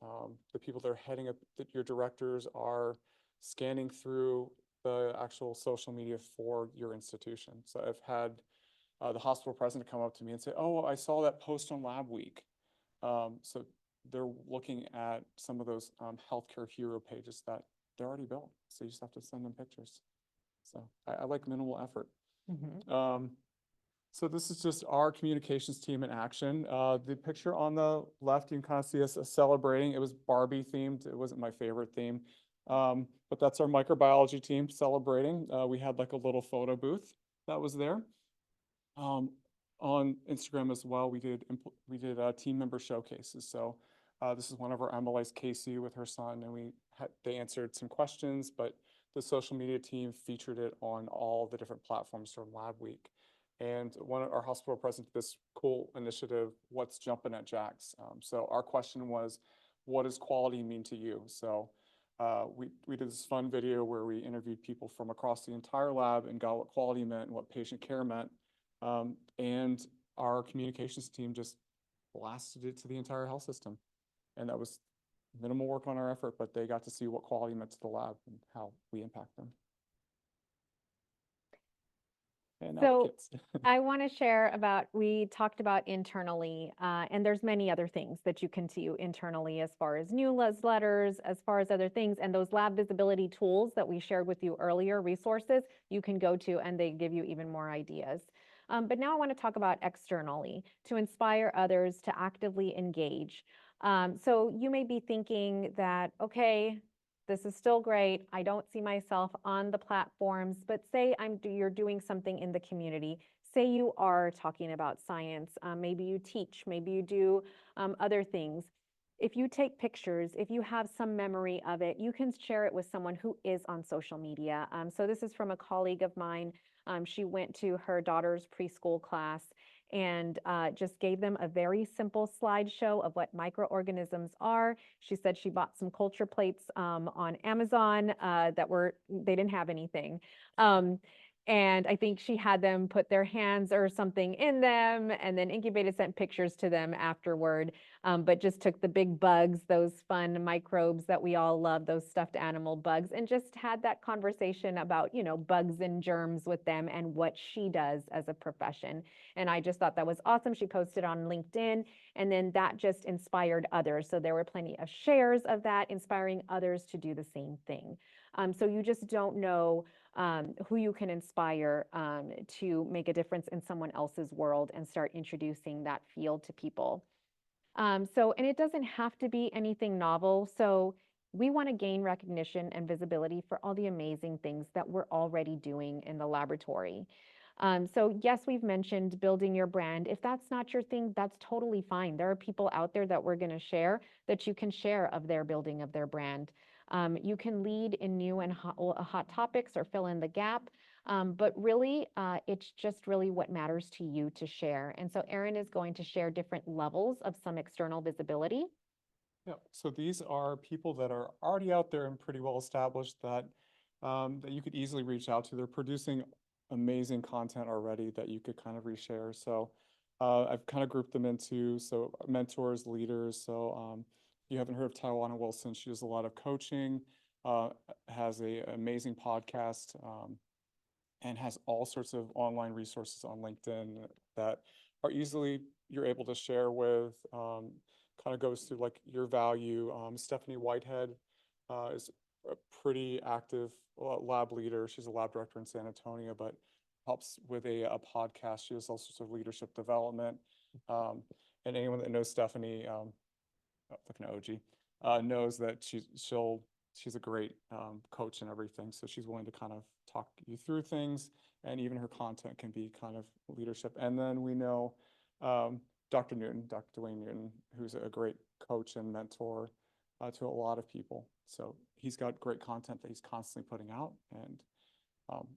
the people that are heading up, your directors are scanning through the actual social media for your institution. So I've had the hospital president come up to me and say, oh, I saw that post on Lab Week. So they're looking at some of those healthcare hero pages that they're already built. So you just have to send them pictures. So I like minimal effort. So this is just our communications team in action. The picture on the left, you can kind of see us celebrating. It was Barbie themed. It wasn't my favorite theme. But that's our microbiology team celebrating. We had like a little photo booth that was there. On Instagram as well, we did team member showcases. So this is one of our MLAs, Casey, with her son, and they answered some questions, but the social media team featured it on all the different platforms from Lab Week. And one of our hospital presidents, this cool initiative, What's Jumping at Jack's? So our question was, what does quality mean to you? So we did this fun video where we interviewed people from across the entire lab and got what quality meant and what patient care meant. And our communications team just blasted it to the entire health system. And that was minimal work on our effort, but they got to see what quality meant to the lab and how we impact them. And now the kids. I want to share about, we talked about internally, and there's many other things that you can do internally as far as newsletters, as far as other things, and those lab visibility tools that we shared with you earlier, resources you can go to, and they give you even more ideas. But now I want to talk about externally to inspire others to actively engage. So you may be thinking that, okay, this is still great. I don't see myself on the platforms, but say you're doing something in the community. Say you are talking about science, maybe you teach, maybe you do other things. If you take pictures, if you have some memory of it, you can share it with someone who is on social media. So this is from a colleague of mine. She went to her daughter's preschool class and just gave them a very simple slideshow of what microorganisms are. She said she bought some culture plates on Amazon they didn't have anything. And I think she had them put their hands or something in them and then incubated, sent pictures to them afterward. But just took the big bugs, those fun microbes that we all love, those stuffed animal bugs, and just had that conversation about, bugs and germs with them and what she does as a profession. And I just thought that was awesome. She posted on LinkedIn, and then that just inspired others. So there were plenty of shares of that, inspiring others to do the same thing. So you just don't know who you can inspire to make a difference in someone else's world and start introducing that field to people. And it doesn't have to be anything novel. So we want to gain recognition and visibility for all the amazing things that we're already doing in the laboratory. So yes, we've mentioned building your brand. If that's not your thing, that's totally fine. There are people out there that we're going to share that you can share of their building of their brand. You can lead in new and hot topics or fill in the gap. But really, it's just really what matters to you to share. And so Erin is going to share different levels of some external visibility. Yeah, so these are people that are already out there and pretty well established that that you could easily reach out to. They're producing amazing content already that you could kind of reshare. So I've kind of grouped them into mentors, leaders. So if you haven't heard of Taiwan Wilson, she does a lot of coaching, has a amazing podcast, and has all sorts of online resources on LinkedIn that are you're able to share with. Kind of goes through like your value. Stephanie Whitehead is a pretty active lab leader. She's a lab director in San Antonio, but helps with a podcast. She does all sorts of leadership development. And anyone that knows Stephanie, like an OG, knows that she's a great coach and everything. So she's willing to kind of talk you through things, and even her content can be kind of leadership. And then we know Dr. Dwayne Newton, who's a great coach and mentor to a lot of people. So he's got great content that he's constantly putting out, and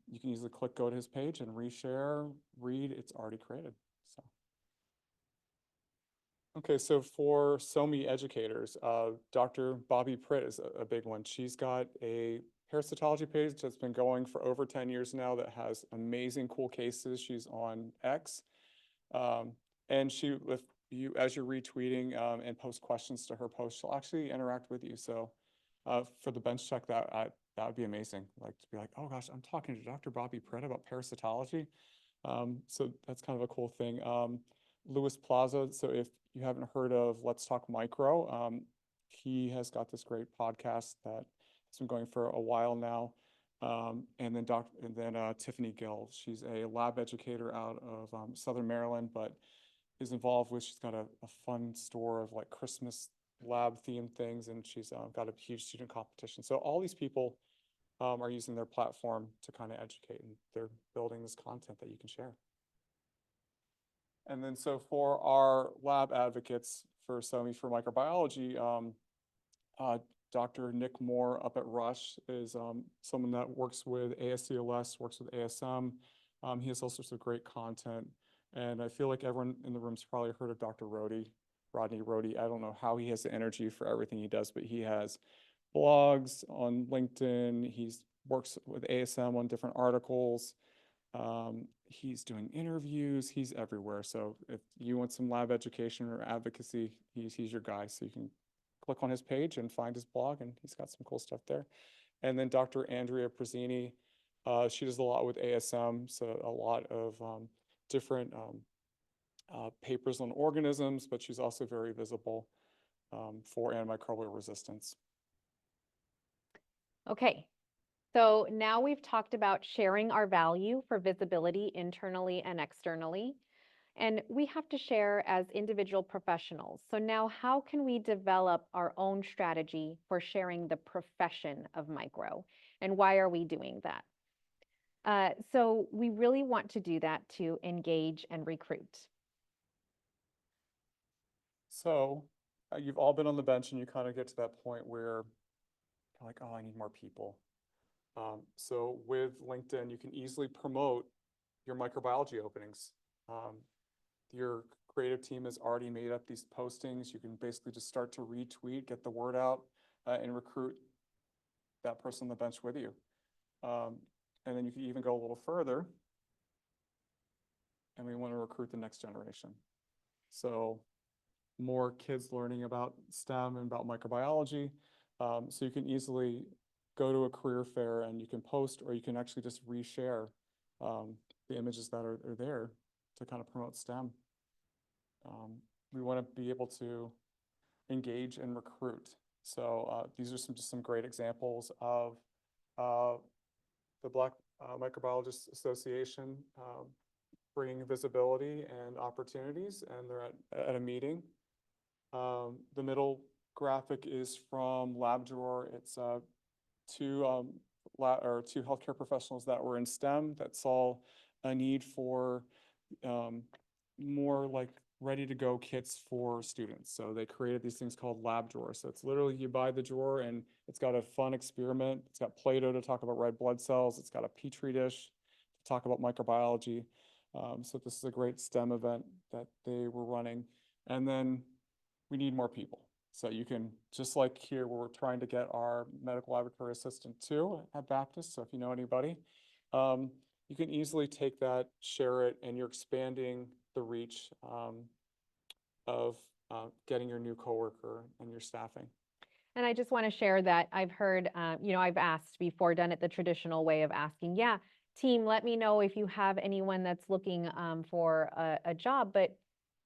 you can easily go to his page and reshare, read, it's already created. So. Okay, so for SOMI educators, Dr. Bobby Pritt is a big one. She's got a parasitology page that's been going for over 10 years now that has amazing, cool cases. She's on X. And if you, as you're retweeting and post questions to her post, she'll actually interact with you. So for the bench check, that would be amazing. Like to be like, oh gosh, I'm talking to Dr. Bobby Pritt about parasitology. So that's kind of a cool thing. Louis Plaza. So if you haven't heard of Let's Talk Micro, he has got this great podcast that has been going for a while now. And then Tiffany Gill. She's a lab educator out of Southern Maryland, but is involved with, she's got a fun store of like Christmas lab themed things, and she's got a huge student competition. So all these people are using their platform to kind of educate, and they're building this content that you can share. And then so for our lab advocates for SOMI for microbiology, Dr. Nick Moore up at Rush is someone that works with ASCLS, works with ASM. He has all sorts of great content. And I feel like everyone in the room's probably heard of Dr. Rodney Rohde. I don't know how he has the energy for everything he does, but he has blogs on LinkedIn. He works with ASM on different articles. He's doing interviews. He's everywhere. So if you want some lab education or advocacy, he's your guy. So you can click on his page and find his blog, and he's got some cool stuff there. And then Dr. Andrea Prezzini, she does a lot with ASM. So a lot of different papers on organisms, but she's also very visible for antimicrobial resistance. Okay, so now we've talked about sharing our value for visibility internally and externally. And we have to share as individual professionals. So now how can we develop our own strategy for sharing the profession of micro? And why are we doing that? So we really want to do that to engage and recruit. So you've all been on the bench and you kind of get to that point where you're like, oh, I need more people. So with LinkedIn, you can easily promote your microbiology openings. Your creative team has already made up these postings. You can basically just start to retweet, get the word out, and recruit that person on the bench with you. And then you can even go a little further. And we want to recruit the next generation. So more kids learning about STEM and about microbiology. So you can easily go to a career fair and you can post, or you can actually just reshare the images that are there to kind of promote STEM. We want to be able to engage and recruit. So these are just some great examples of the Black Microbiologists Association bringing visibility and opportunities, and they're at a meeting. The middle graphic is from LabDrawer. It's two healthcare professionals that were in STEM that saw a need for more like ready to go kits for students. So they created these things called LabDrawer. So it's literally you buy the drawer and it's got a fun experiment. It's got Play-Doh to talk about red blood cells. It's got a Petri dish to talk about microbiology. So this is a great STEM event that they were running. And then we need more people. So you can, just like here, where we're trying to get our medical laboratory assistant too at Baptist. So if you know anybody, you can easily take that, share it, and you're expanding the reach of getting your new coworker and your staffing. And I just want to share that I've heard, I've asked before, done it the traditional way of asking, yeah, team, let me know if you have anyone that's looking for a job, but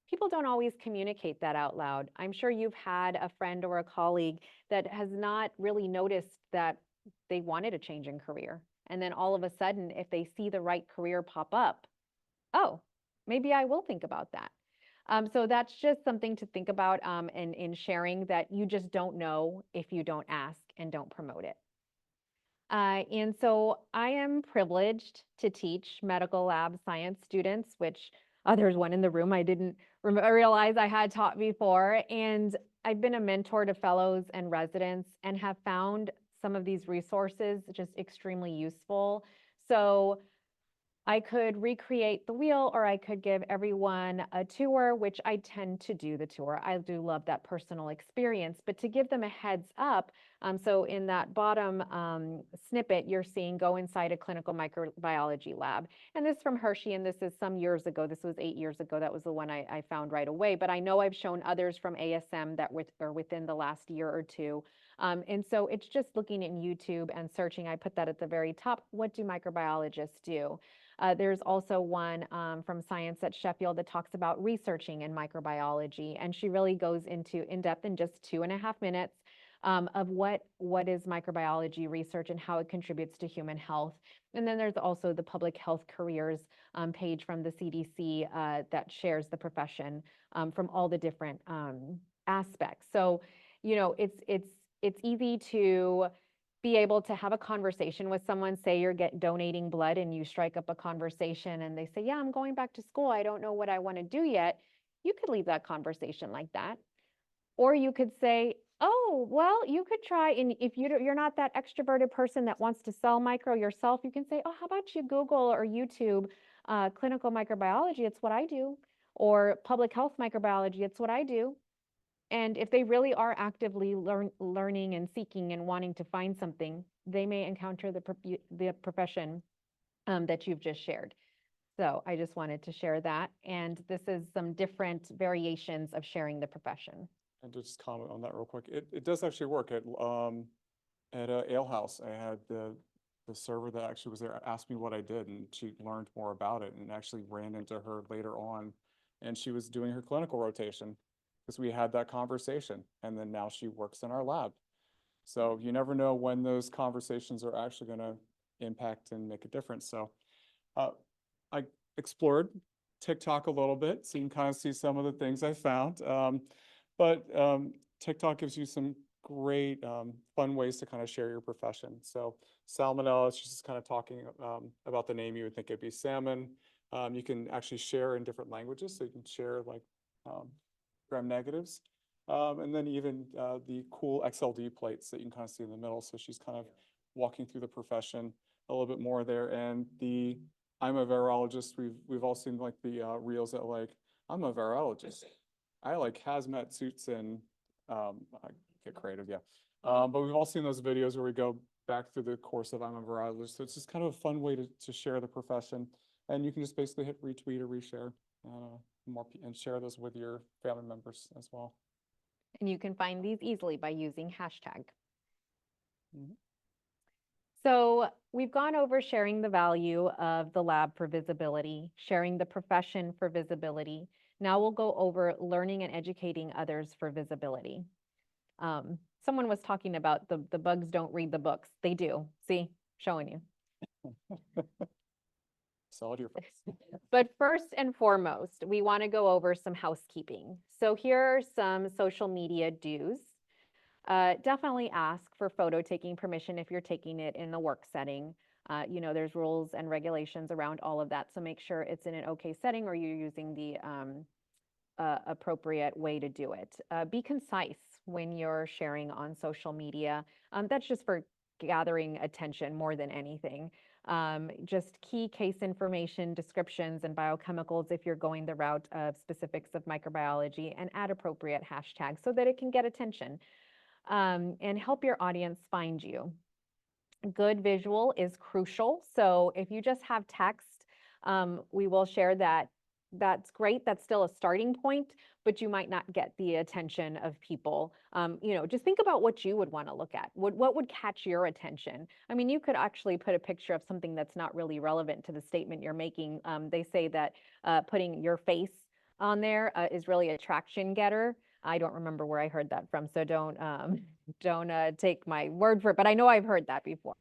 people don't always communicate that out loud. I'm sure you've had a friend or a colleague that has not really noticed that they wanted a change in career. And then all of a sudden, if they see the right career pop up, oh, maybe I will think about that. So that's just something to think about in sharing, that you just don't know if you don't ask and don't promote it. And so I am privileged to teach medical lab science students, which there's one in the room I didn't realize I had taught before. And I've been a mentor to fellows and residents and have found some of these resources just extremely useful. So I could recreate the wheel, or I could give everyone a tour, which I tend to do the tour. I do love that personal experience, but to give them a heads up. So in that bottom snippet, you're seeing go inside a clinical microbiology lab. And this from Hershey, and this is some years ago. This was 8 years ago. That was the one I found right away. But I know I've shown others from ASM that are within the last year or two. And so it's just looking in YouTube and searching. I put that at the very top. What do microbiologists do? There's also one from Science at Sheffield that talks about researching in microbiology, and she really goes into in depth in just 2.5 minutes of what is microbiology research and how it contributes to human health. And then there's also the public health careers page from the CDC that shares the profession from all the different aspects. So, it's easy to be able to have a conversation with someone. Say you're donating blood and you strike up a conversation and they say, yeah, I'm going back to school. I don't know what I want to do yet. You could leave that conversation like that. Or you could say, oh, well, you could try. And if you're not that extroverted person that wants to sell micro yourself, you can say, oh, how about you Google or YouTube clinical microbiology? It's what I do. Or public health microbiology. It's what I do. And if they really are actively learning and seeking and wanting to find something, they may encounter the profession that you've just shared. So I just wanted to share that. And this is some different variations of sharing the profession. And to just comment on that real quick, it does actually work at Ale House. I had the server that actually was there asked me what I did, and she learned more about it, and actually ran into her later on, and she was doing her clinical rotation because we had that conversation, and then now she works in our lab. So you never know when those conversations are actually going to impact and make a difference. So I explored TikTok a little bit, so you can kind of see some of the things I found. But TikTok gives you some great fun ways to kind of share your profession. So salmonella, she's just kind of talking about the name. You would think it'd be salmon. You can actually share in different languages, so you can share like gram negatives. And then even the cool XLD plates that you can kind of see in the middle. So she's kind of walking through the profession a little bit more there. And the I'm a virologist. We've all seen like the reels that like, I'm a virologist. I like hazmat suits and I get creative, yeah. But we've all seen those videos where we go back through the course of I'm a virologist. So it's just kind of a fun way to share the profession. And you can just basically hit retweet or reshare and share those with your family members as well. And you can find these easily by using hashtag. Mhm. So we've gone over sharing the value of the lab for visibility, sharing the profession for visibility. Now we'll go over learning and educating others for visibility. Someone was talking about the bugs don't read the books. They do. See, showing you. Solid your face. But first and foremost, we want to go over some housekeeping. So here are some social media do's. Definitely ask for photo taking permission if you're taking it in the work setting. You know, there's rules and regulations around all of that. So make sure it's in an okay setting or you're using the appropriate way to do it. Be concise when you're sharing on social media. That's just for gathering attention more than anything. Just key case information, descriptions, and biochemicals if you're going the route of specifics of microbiology, and add appropriate hashtags so that it can get attention. And help your audience find you. Good visual is crucial. So if you just have text, we will share that. That's great. That's still a starting point, but you might not get the attention of people. You know, just think about what you would want to look at. What would catch your attention? I mean, you could actually put a picture of something that's not really relevant to the statement you're making. They say that putting your face on there is really a traction getter. I don't remember where I heard that from, so don't take my word for it, but I know I've heard that before.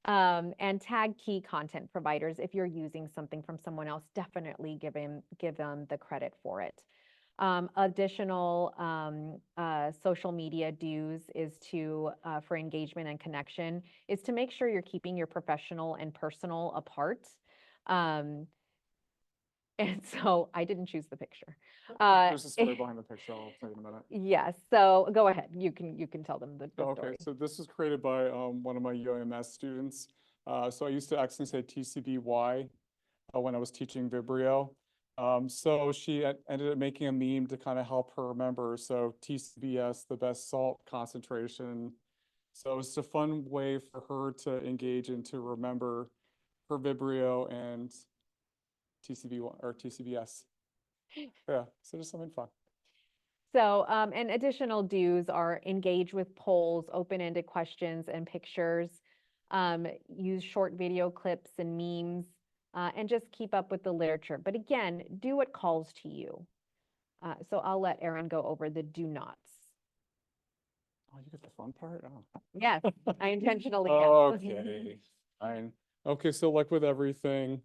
And tag key content providers. If you're using something from someone else, definitely give them the credit for it. Additional social media do's is to for engagement and connection is to make sure you're keeping your professional and personal apart. And so I didn't choose the picture. There's a story behind the picture. I'll tell you in a minute. Yes. So go ahead. You can tell them the Okay, story. so this was created by one of my UAMS students. So I used to actually say TCBY when I was teaching Vibrio. So she ended up making a meme to kind of help her remember. So TCBS, the best salt concentration. So it's a fun way for her to engage and to remember her Vibrio and TCB1 or TCBS. Yeah, so just something fun. So, and additional do's are engage with polls, open-ended questions and pictures, use short video clips and memes, and just keep up with the literature. But again, do what calls to you. So I'll let Erin go over the do nots. Oh, you get the fun part? Oh. Yes, I intentionally am. Okay, fine. Okay, so like with everything,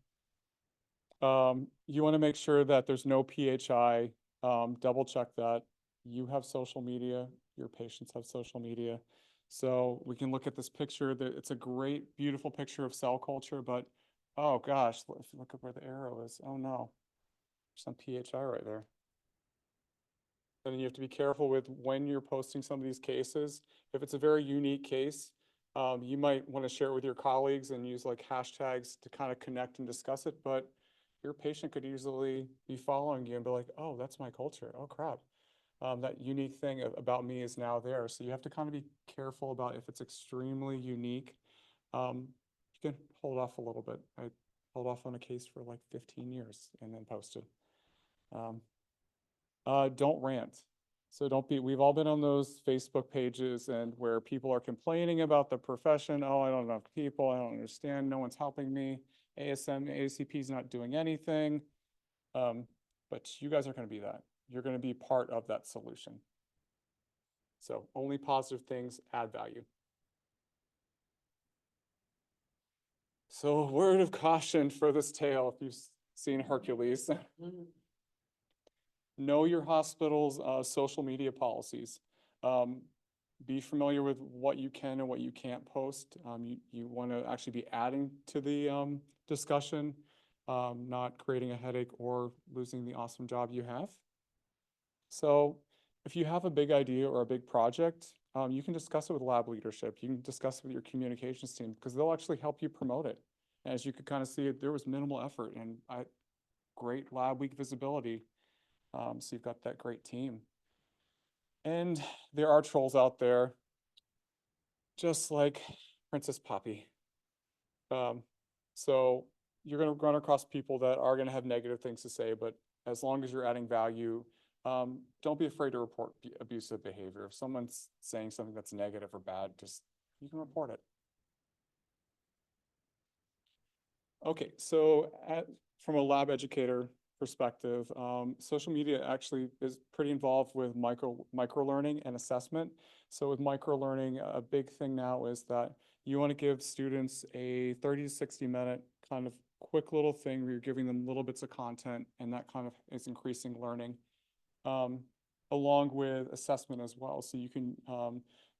you want to make sure that there's no PHI. Double check that. You have social media, your patients have social media. So we can look at this picture. It's a great, beautiful picture of cell culture, but oh gosh, if you look at where the arrow is, oh no, there's some PHI right there. And you have to be careful with when you're posting some of these cases. If it's a very unique case, you might want to share it with your colleagues and use like hashtags to kind of connect and discuss it. But your patient could easily be following you and be like, oh, that's my culture. Oh, crap. That unique thing about me is now there. So you have to kind of be careful about if it's extremely unique. You can hold off a little bit. I held off on a case for like 15 years and then posted. Don't rant. So we've all been on those Facebook pages and where people are complaining about the profession. Oh, I don't have enough people. I don't understand. No one's helping me. ACP is not doing anything. But you guys are going to be that. You're going to be part of that solution. So only positive things add value. So word of caution for this tale, if you've seeing Hercules. Know your hospital's social media policies. Be familiar with what you can and what you can't post. You want to actually be adding to the discussion, not creating a headache or losing the awesome job you have. So if you have a big idea or a big project, you can discuss it with lab leadership. You can discuss it with your communications team because they'll actually help you promote it. As you could kind of see, there was minimal effort and great lab week visibility. So you've got that great team. And there are trolls out there, just like Princess Poppy. So you're going to run across people that are going to have negative things to say, but as long as you're adding value, don't be afraid to report abusive behavior. If someone's saying something that's negative or bad, you can report it. Okay, so from a lab educator perspective, social media actually is pretty involved with micro learning and assessment. So with micro learning, a big thing now is that you want to give students a 30 to 60-minute kind of quick little thing where you're giving them little bits of content, and that kind of is increasing learning, along with assessment as well. So you can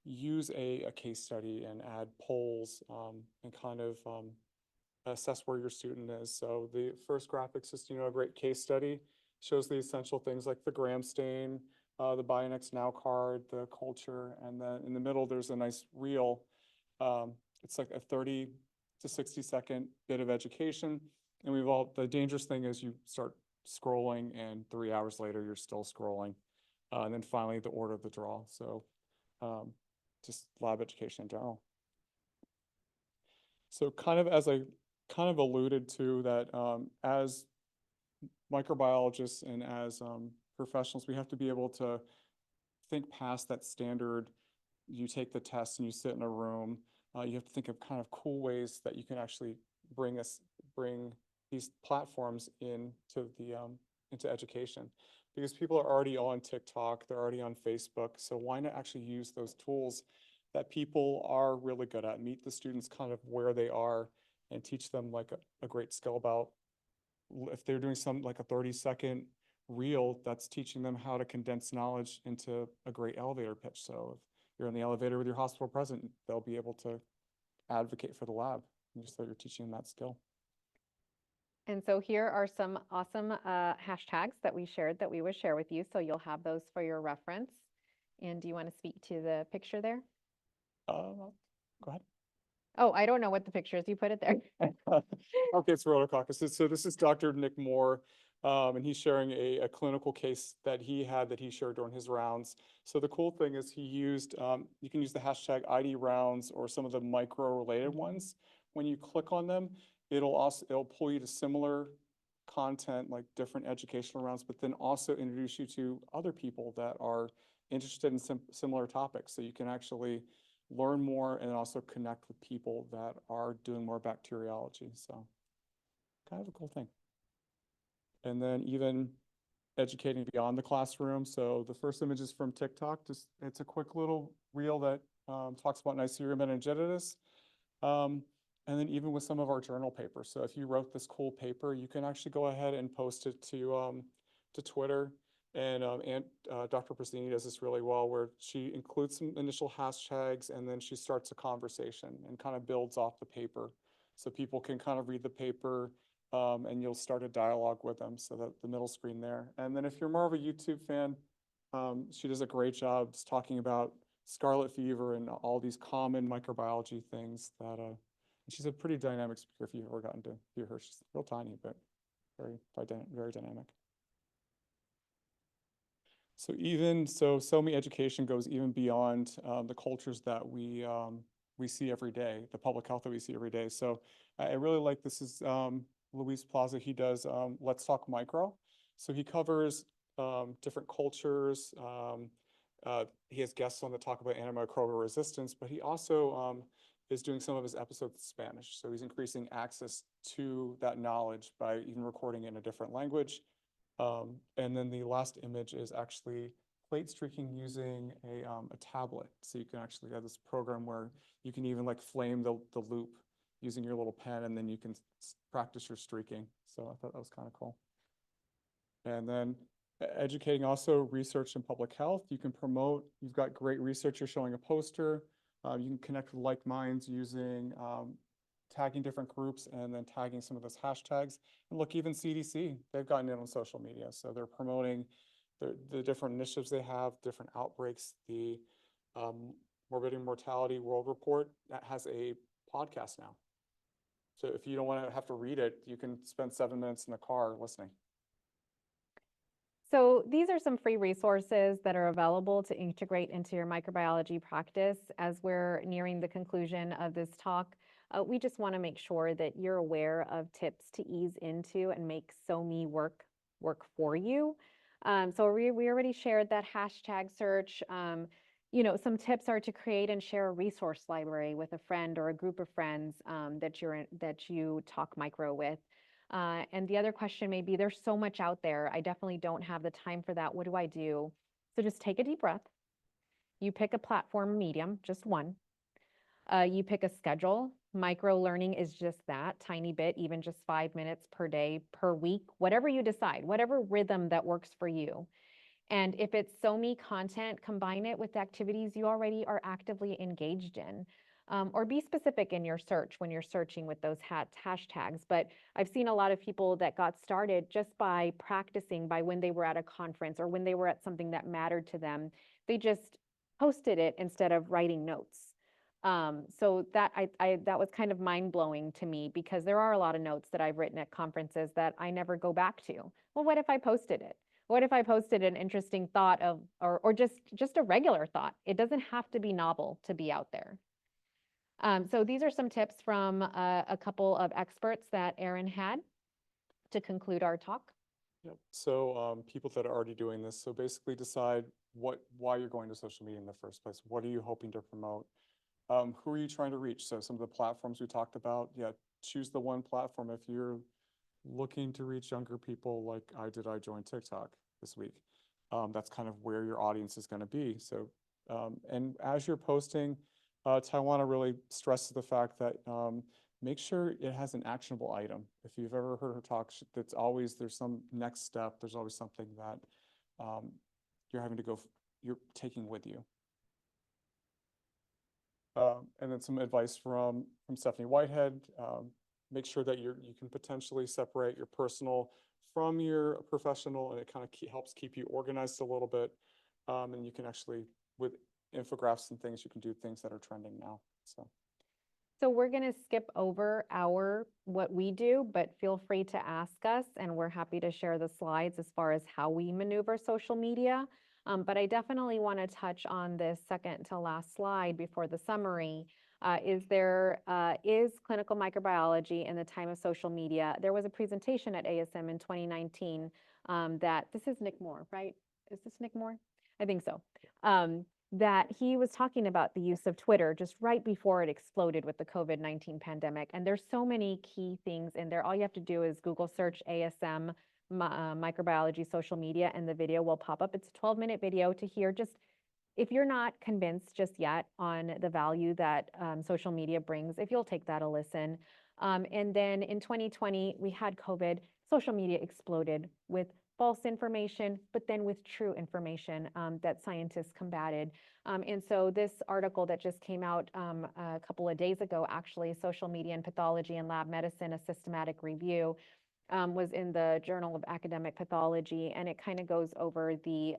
use a case study and add polls and kind of assess where your student is. So the first graphics is, a great case study, shows the essential things like the gram stain, the Buy Next Now card, the culture, and then in the middle, there's a nice reel. It's like a 30 to 60-second bit of education. And the dangerous thing is you start scrolling and 3 hours later, you're still scrolling. And then finally, the order of the draw. So just lab education in general. So kind of as I kind of alluded to that, as microbiologists and as professionals, we have to be able to think past that standard. You take the test and you sit in a room. You have to think of kind of cool ways that you can actually bring these platforms into education, because people are already on TikTok, they're already on Facebook. So why not actually use those tools that people are really good at, meet the students kind of where they are, and teach them like a great skill about, if they're doing some like a 30-second reel, that's teaching them how to condense knowledge into a great elevator pitch. So if you're in the elevator with your hospital president, they'll be able to advocate for the lab, just so you're teaching them that skill. And so here are some awesome hashtags that we shared that we would share with you. So you'll have those for your reference. And do you want to speak to the picture there? Go ahead. Oh, I don't know what the picture is. You put it there. Okay, it's rotococcuses. So this is Dr. Nick Moore, and he's sharing a clinical case that he shared during his rounds. So the cool thing is he used, you can use the hashtag ID rounds or some of the micro related ones. When you click on them, it'll pull you to similar content, like different educational rounds, but then also introduce you to other people that are interested in similar topics. So you can actually learn more and also connect with people that are doing more bacteriology. So kind of a cool thing. And then even educating beyond the classroom. So the first image is from TikTok. It's a quick little reel that talks about Neisseria meningitis. And then even with some of our journal papers. So if you wrote this cool paper, you can actually go ahead and post it to Twitter. And Dr. Prasini does this really well, where she includes some initial hashtags and then she starts a conversation and kind of builds off the paper. So people can kind of read the paper and you'll start a dialogue with them. So that the middle screen there. And then if you're more of a YouTube fan, she does a great job just talking about scarlet fever and all these common microbiology things that, she's a pretty dynamic speaker if you've ever gotten to hear her. She's real tiny, but very dynamic. So SOMI education goes even beyond the cultures that we see every day, the public health that we see every day. So I really like, this is Luis Plaza. He does Let's Talk Micro. So he covers different cultures. He has guests on that talk about antimicrobial resistance, but he also is doing some of his episodes in Spanish. So he's increasing access to that knowledge by even recording it in a different language. And then the last image is actually plate streaking using a tablet. So you can actually have this program where you can even like flame the loop using your little pen, and then you can practice your streaking. So I thought that was kind of cool. And then educating also research in public health. You can promote, you've got great research, you're showing a poster. You can connect with like minds using tagging different groups and then tagging some of those hashtags. And look, even CDC, they've gotten in on social media. So they're promoting the different initiatives they have, different outbreaks. The Morbidity and Mortality World Report that has a podcast now. So if you don't want to have to read it, you can spend 7 minutes in the car listening. So these are some free resources that are available to integrate into your microbiology practice. As we're nearing the conclusion of this talk, we just want to make sure that you're aware of tips to ease into and make SoMe work for you. So we already shared that hashtag search. Some tips are to create and share a resource library with a friend or a group of friends that you talk micro with. And the other question may be, there's so much out there. I definitely don't have the time for that. What do I do? So just take a deep breath. You pick a platform medium, just one. You pick a schedule. Micro learning is just that tiny bit, even just 5 minutes per day, per week, whatever you decide, whatever rhythm that works for you. And if it's SoMe content, combine it with activities you already are actively engaged in. Or be specific in your search when you're searching with those hashtags. But I've seen a lot of people that got started just by practicing by when they were at a conference or when they were at something that mattered to them. They just posted it instead of writing notes. So that that was kind of mind-blowing to me, because there are a lot of notes that I've written at conferences that I never go back to. Well, what if I posted it? What if I posted an interesting thought or just a regular thought? It doesn't have to be novel to be out there. So these are some tips from a couple of experts that Aaron had to conclude our talk. Yep. So people that are already doing this, so basically decide why you're going to social media in the first place. What are you hoping to promote? Who are you trying to reach? So some of the platforms we talked about, yeah, choose the one platform. If you're looking to reach younger people, like I joined TikTok this week. That's kind of where your audience is going to be. So, and as you're posting, Taiwan really stresses the fact that make sure it has an actionable item. If you've ever heard her talk, there's some next step. There's always something that you're taking with you. And then some advice from Stephanie Whitehead. Make sure that you can potentially separate your personal from your professional, and it kind of helps keep you organized a little bit. And you can actually, with infographics and things, you can do things that are trending now. So we're going to skip over what we do, but feel free to ask us, and we're happy to share the slides as far as how we maneuver social media. But I definitely want to touch on this second to last slide before the summary. Is clinical microbiology in the time of social media? There was a presentation at ASM in 2019 that, this is Nick Moore, right? Is this Nick Moore? I think so. That he was talking about the use of Twitter just right before it exploded with the COVID-19 pandemic. And there's so many key things in there. All you have to do is Google search ASM microbiology social media, and the video will pop up. It's a 12-minute video to hear. Just if you're not convinced just yet on the value that social media brings, if you'll take that a listen. And then in 2020, we had COVID. Social media exploded with false information, but then with true information that scientists combated. And so this article that just came out a couple of days ago, actually, Social Media in Pathology and Lab Medicine, a systematic review, was in the Journal of Academic Pathology, and it kind of goes over the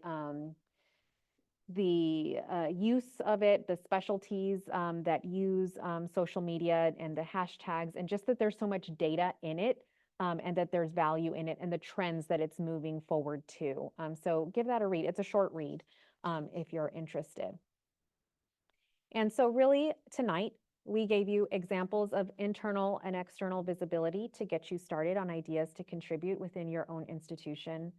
use of it, the specialties that use social media and the hashtags, and just that there's so much data in it. And that there's value in it, and the trends that it's moving forward to. So give that a read. It's a short read if you're interested. And so really tonight, we gave you examples of internal and external visibility to get you started on ideas to contribute within your own institution.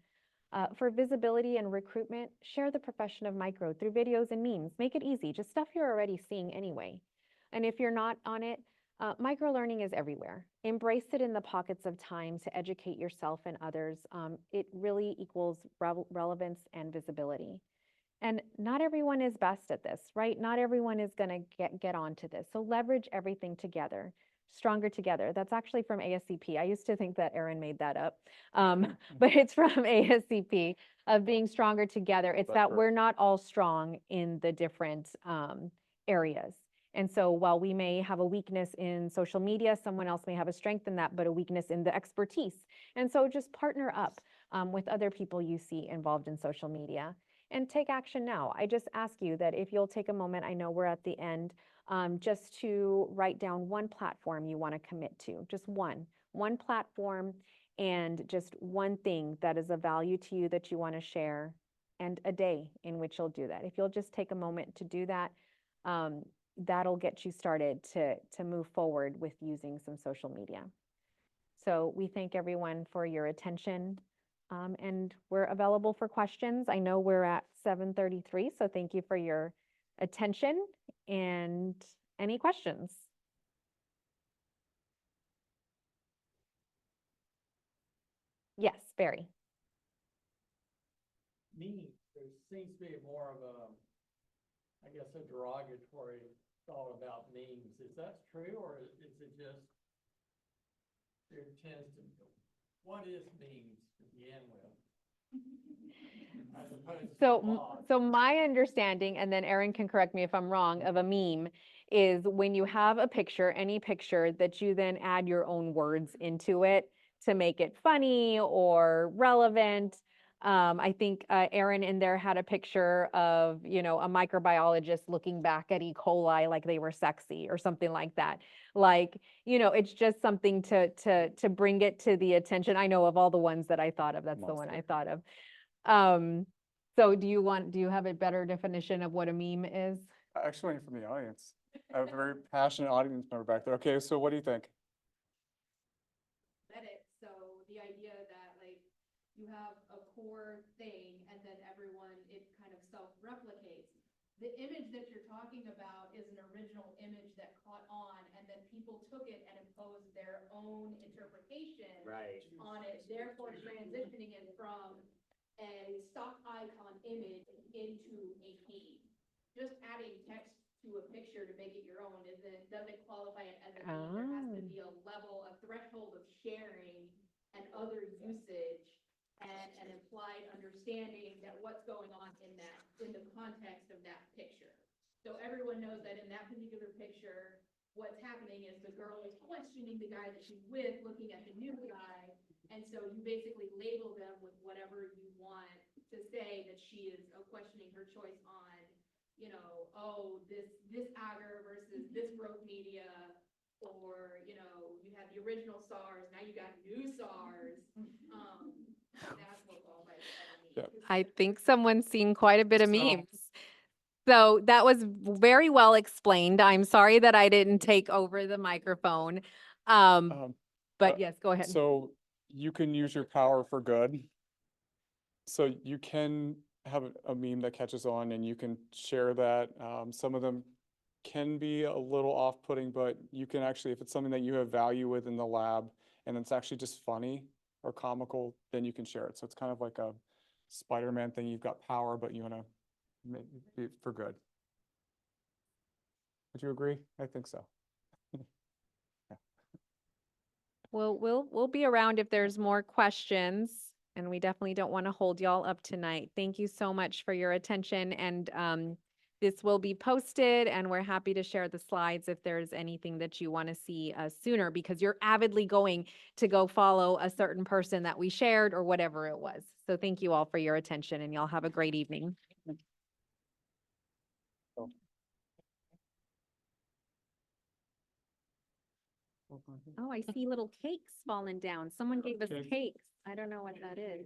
For visibility and recruitment, share the profession of micro through videos and memes. Make it easy, just stuff you're already seeing anyway. And if you're not on it, microlearning is everywhere. Embrace it in the pockets of time to educate yourself and others. It really equals relevance and visibility. And not everyone is best at this, right? Not everyone is going to get onto this. So leverage everything together. Stronger Together. That's actually from ASCP. I used to think that Erin made that up, but it's from ASCP of being stronger together. It's That's that correct. we're not all strong in the different areas. And so while we may have a weakness in social media, someone else may have a strength in that, but a weakness in the expertise. And so just partner up with other people you see involved in social media and take action now. I just ask you that if you'll take a moment, I know we're at the end, just to write down one platform you want to commit to, just one platform and just one thing that is of value to you that you want to share and a day in which you'll do that. If you'll just take a moment to do that, that'll get you started to move forward with using some social media. So we thank everyone for your attention, and we're available for questions. I know we're at 7:33, so thank you for your attention and any questions. Yes, Barry. Memes, there seems to be more of a, I guess, a derogatory thought about memes. Is that true, or is it just there tends to, what is memes to begin with? As opposed to blogs? So my understanding, and then Erin can correct me if I'm wrong, of a meme is when you have a picture, any picture, that you then add your own words into it to make it funny or relevant. I think Erin in there had a picture of, a microbiologist looking back at E. coli like they were sexy or something like that. Like, it's just something to bring it to the attention. I know of all the ones that I thought of, that's the one I thought of. So do you have a better definition of what a meme is? Actually, from the audience, I have a very passionate audience member back there. Okay, so what do you think? Edit, so the idea that like you have a core thing and then everyone, it kind of self-replicates. The image that you're talking about is an original image that caught on and then people took it and imposed their own interpretation Right. on it, therefore transitioning it from a stock icon image into a meme. Just adding text to a picture to make it your own doesn't qualify it as a meme. There has to be a level, a threshold of sharing and other usage and an implied understanding that what's going on in the context of that picture. So everyone knows that in that particular picture, what's happening is the girl is questioning the guy that she's with, looking at the new guy. And so you basically label them with whatever you want to say that she is questioning her choice on, this agar versus this growth media, or, you have the original SARS, now you got new SARS. That's what qualifies as a meme. I think someone's seen quite a bit of memes. So that was very well explained. I'm sorry that I didn't take over the microphone. But yes, go ahead. So you can use your power for good. So you can have a meme that catches on and you can share that. Some of them can be a little off-putting, but you can actually, if it's something that you have value with in the lab and it's actually just funny or comical, then you can share it. So it's kind of like a Spider-Man thing. You've got power, but you want to make it for good. Would you agree? I think so. Well, we'll be around if there's more questions, and we definitely don't want to hold y'all up tonight. Thank you so much for your attention, and this will be posted, and we're happy to share the slides if there's anything that you want to see sooner, because you're avidly going to go follow a certain person that we shared or whatever it was. So thank you all for your attention, and y'all have a great evening. Oh, I see little cakes falling down. Someone gave us cakes. I don't know what that is.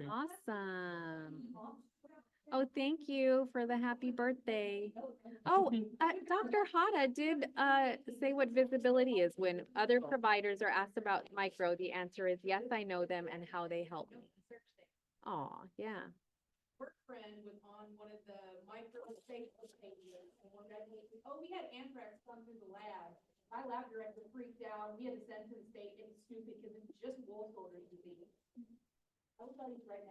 Awesome. Oh, thank you for the happy birthday. Oh, Dr. Hada did say what visibility is. When other providers are asked about micro, the answer is yes, I know them and how they help me. Oh, yeah. Work friend was on one of the micro Facebook pages, and one guy said, "Oh, we had anthrax come through the lab. My lab director freaked out. We had to send it to the state. It was stupid because it's just wool disease." I'll tell you right now.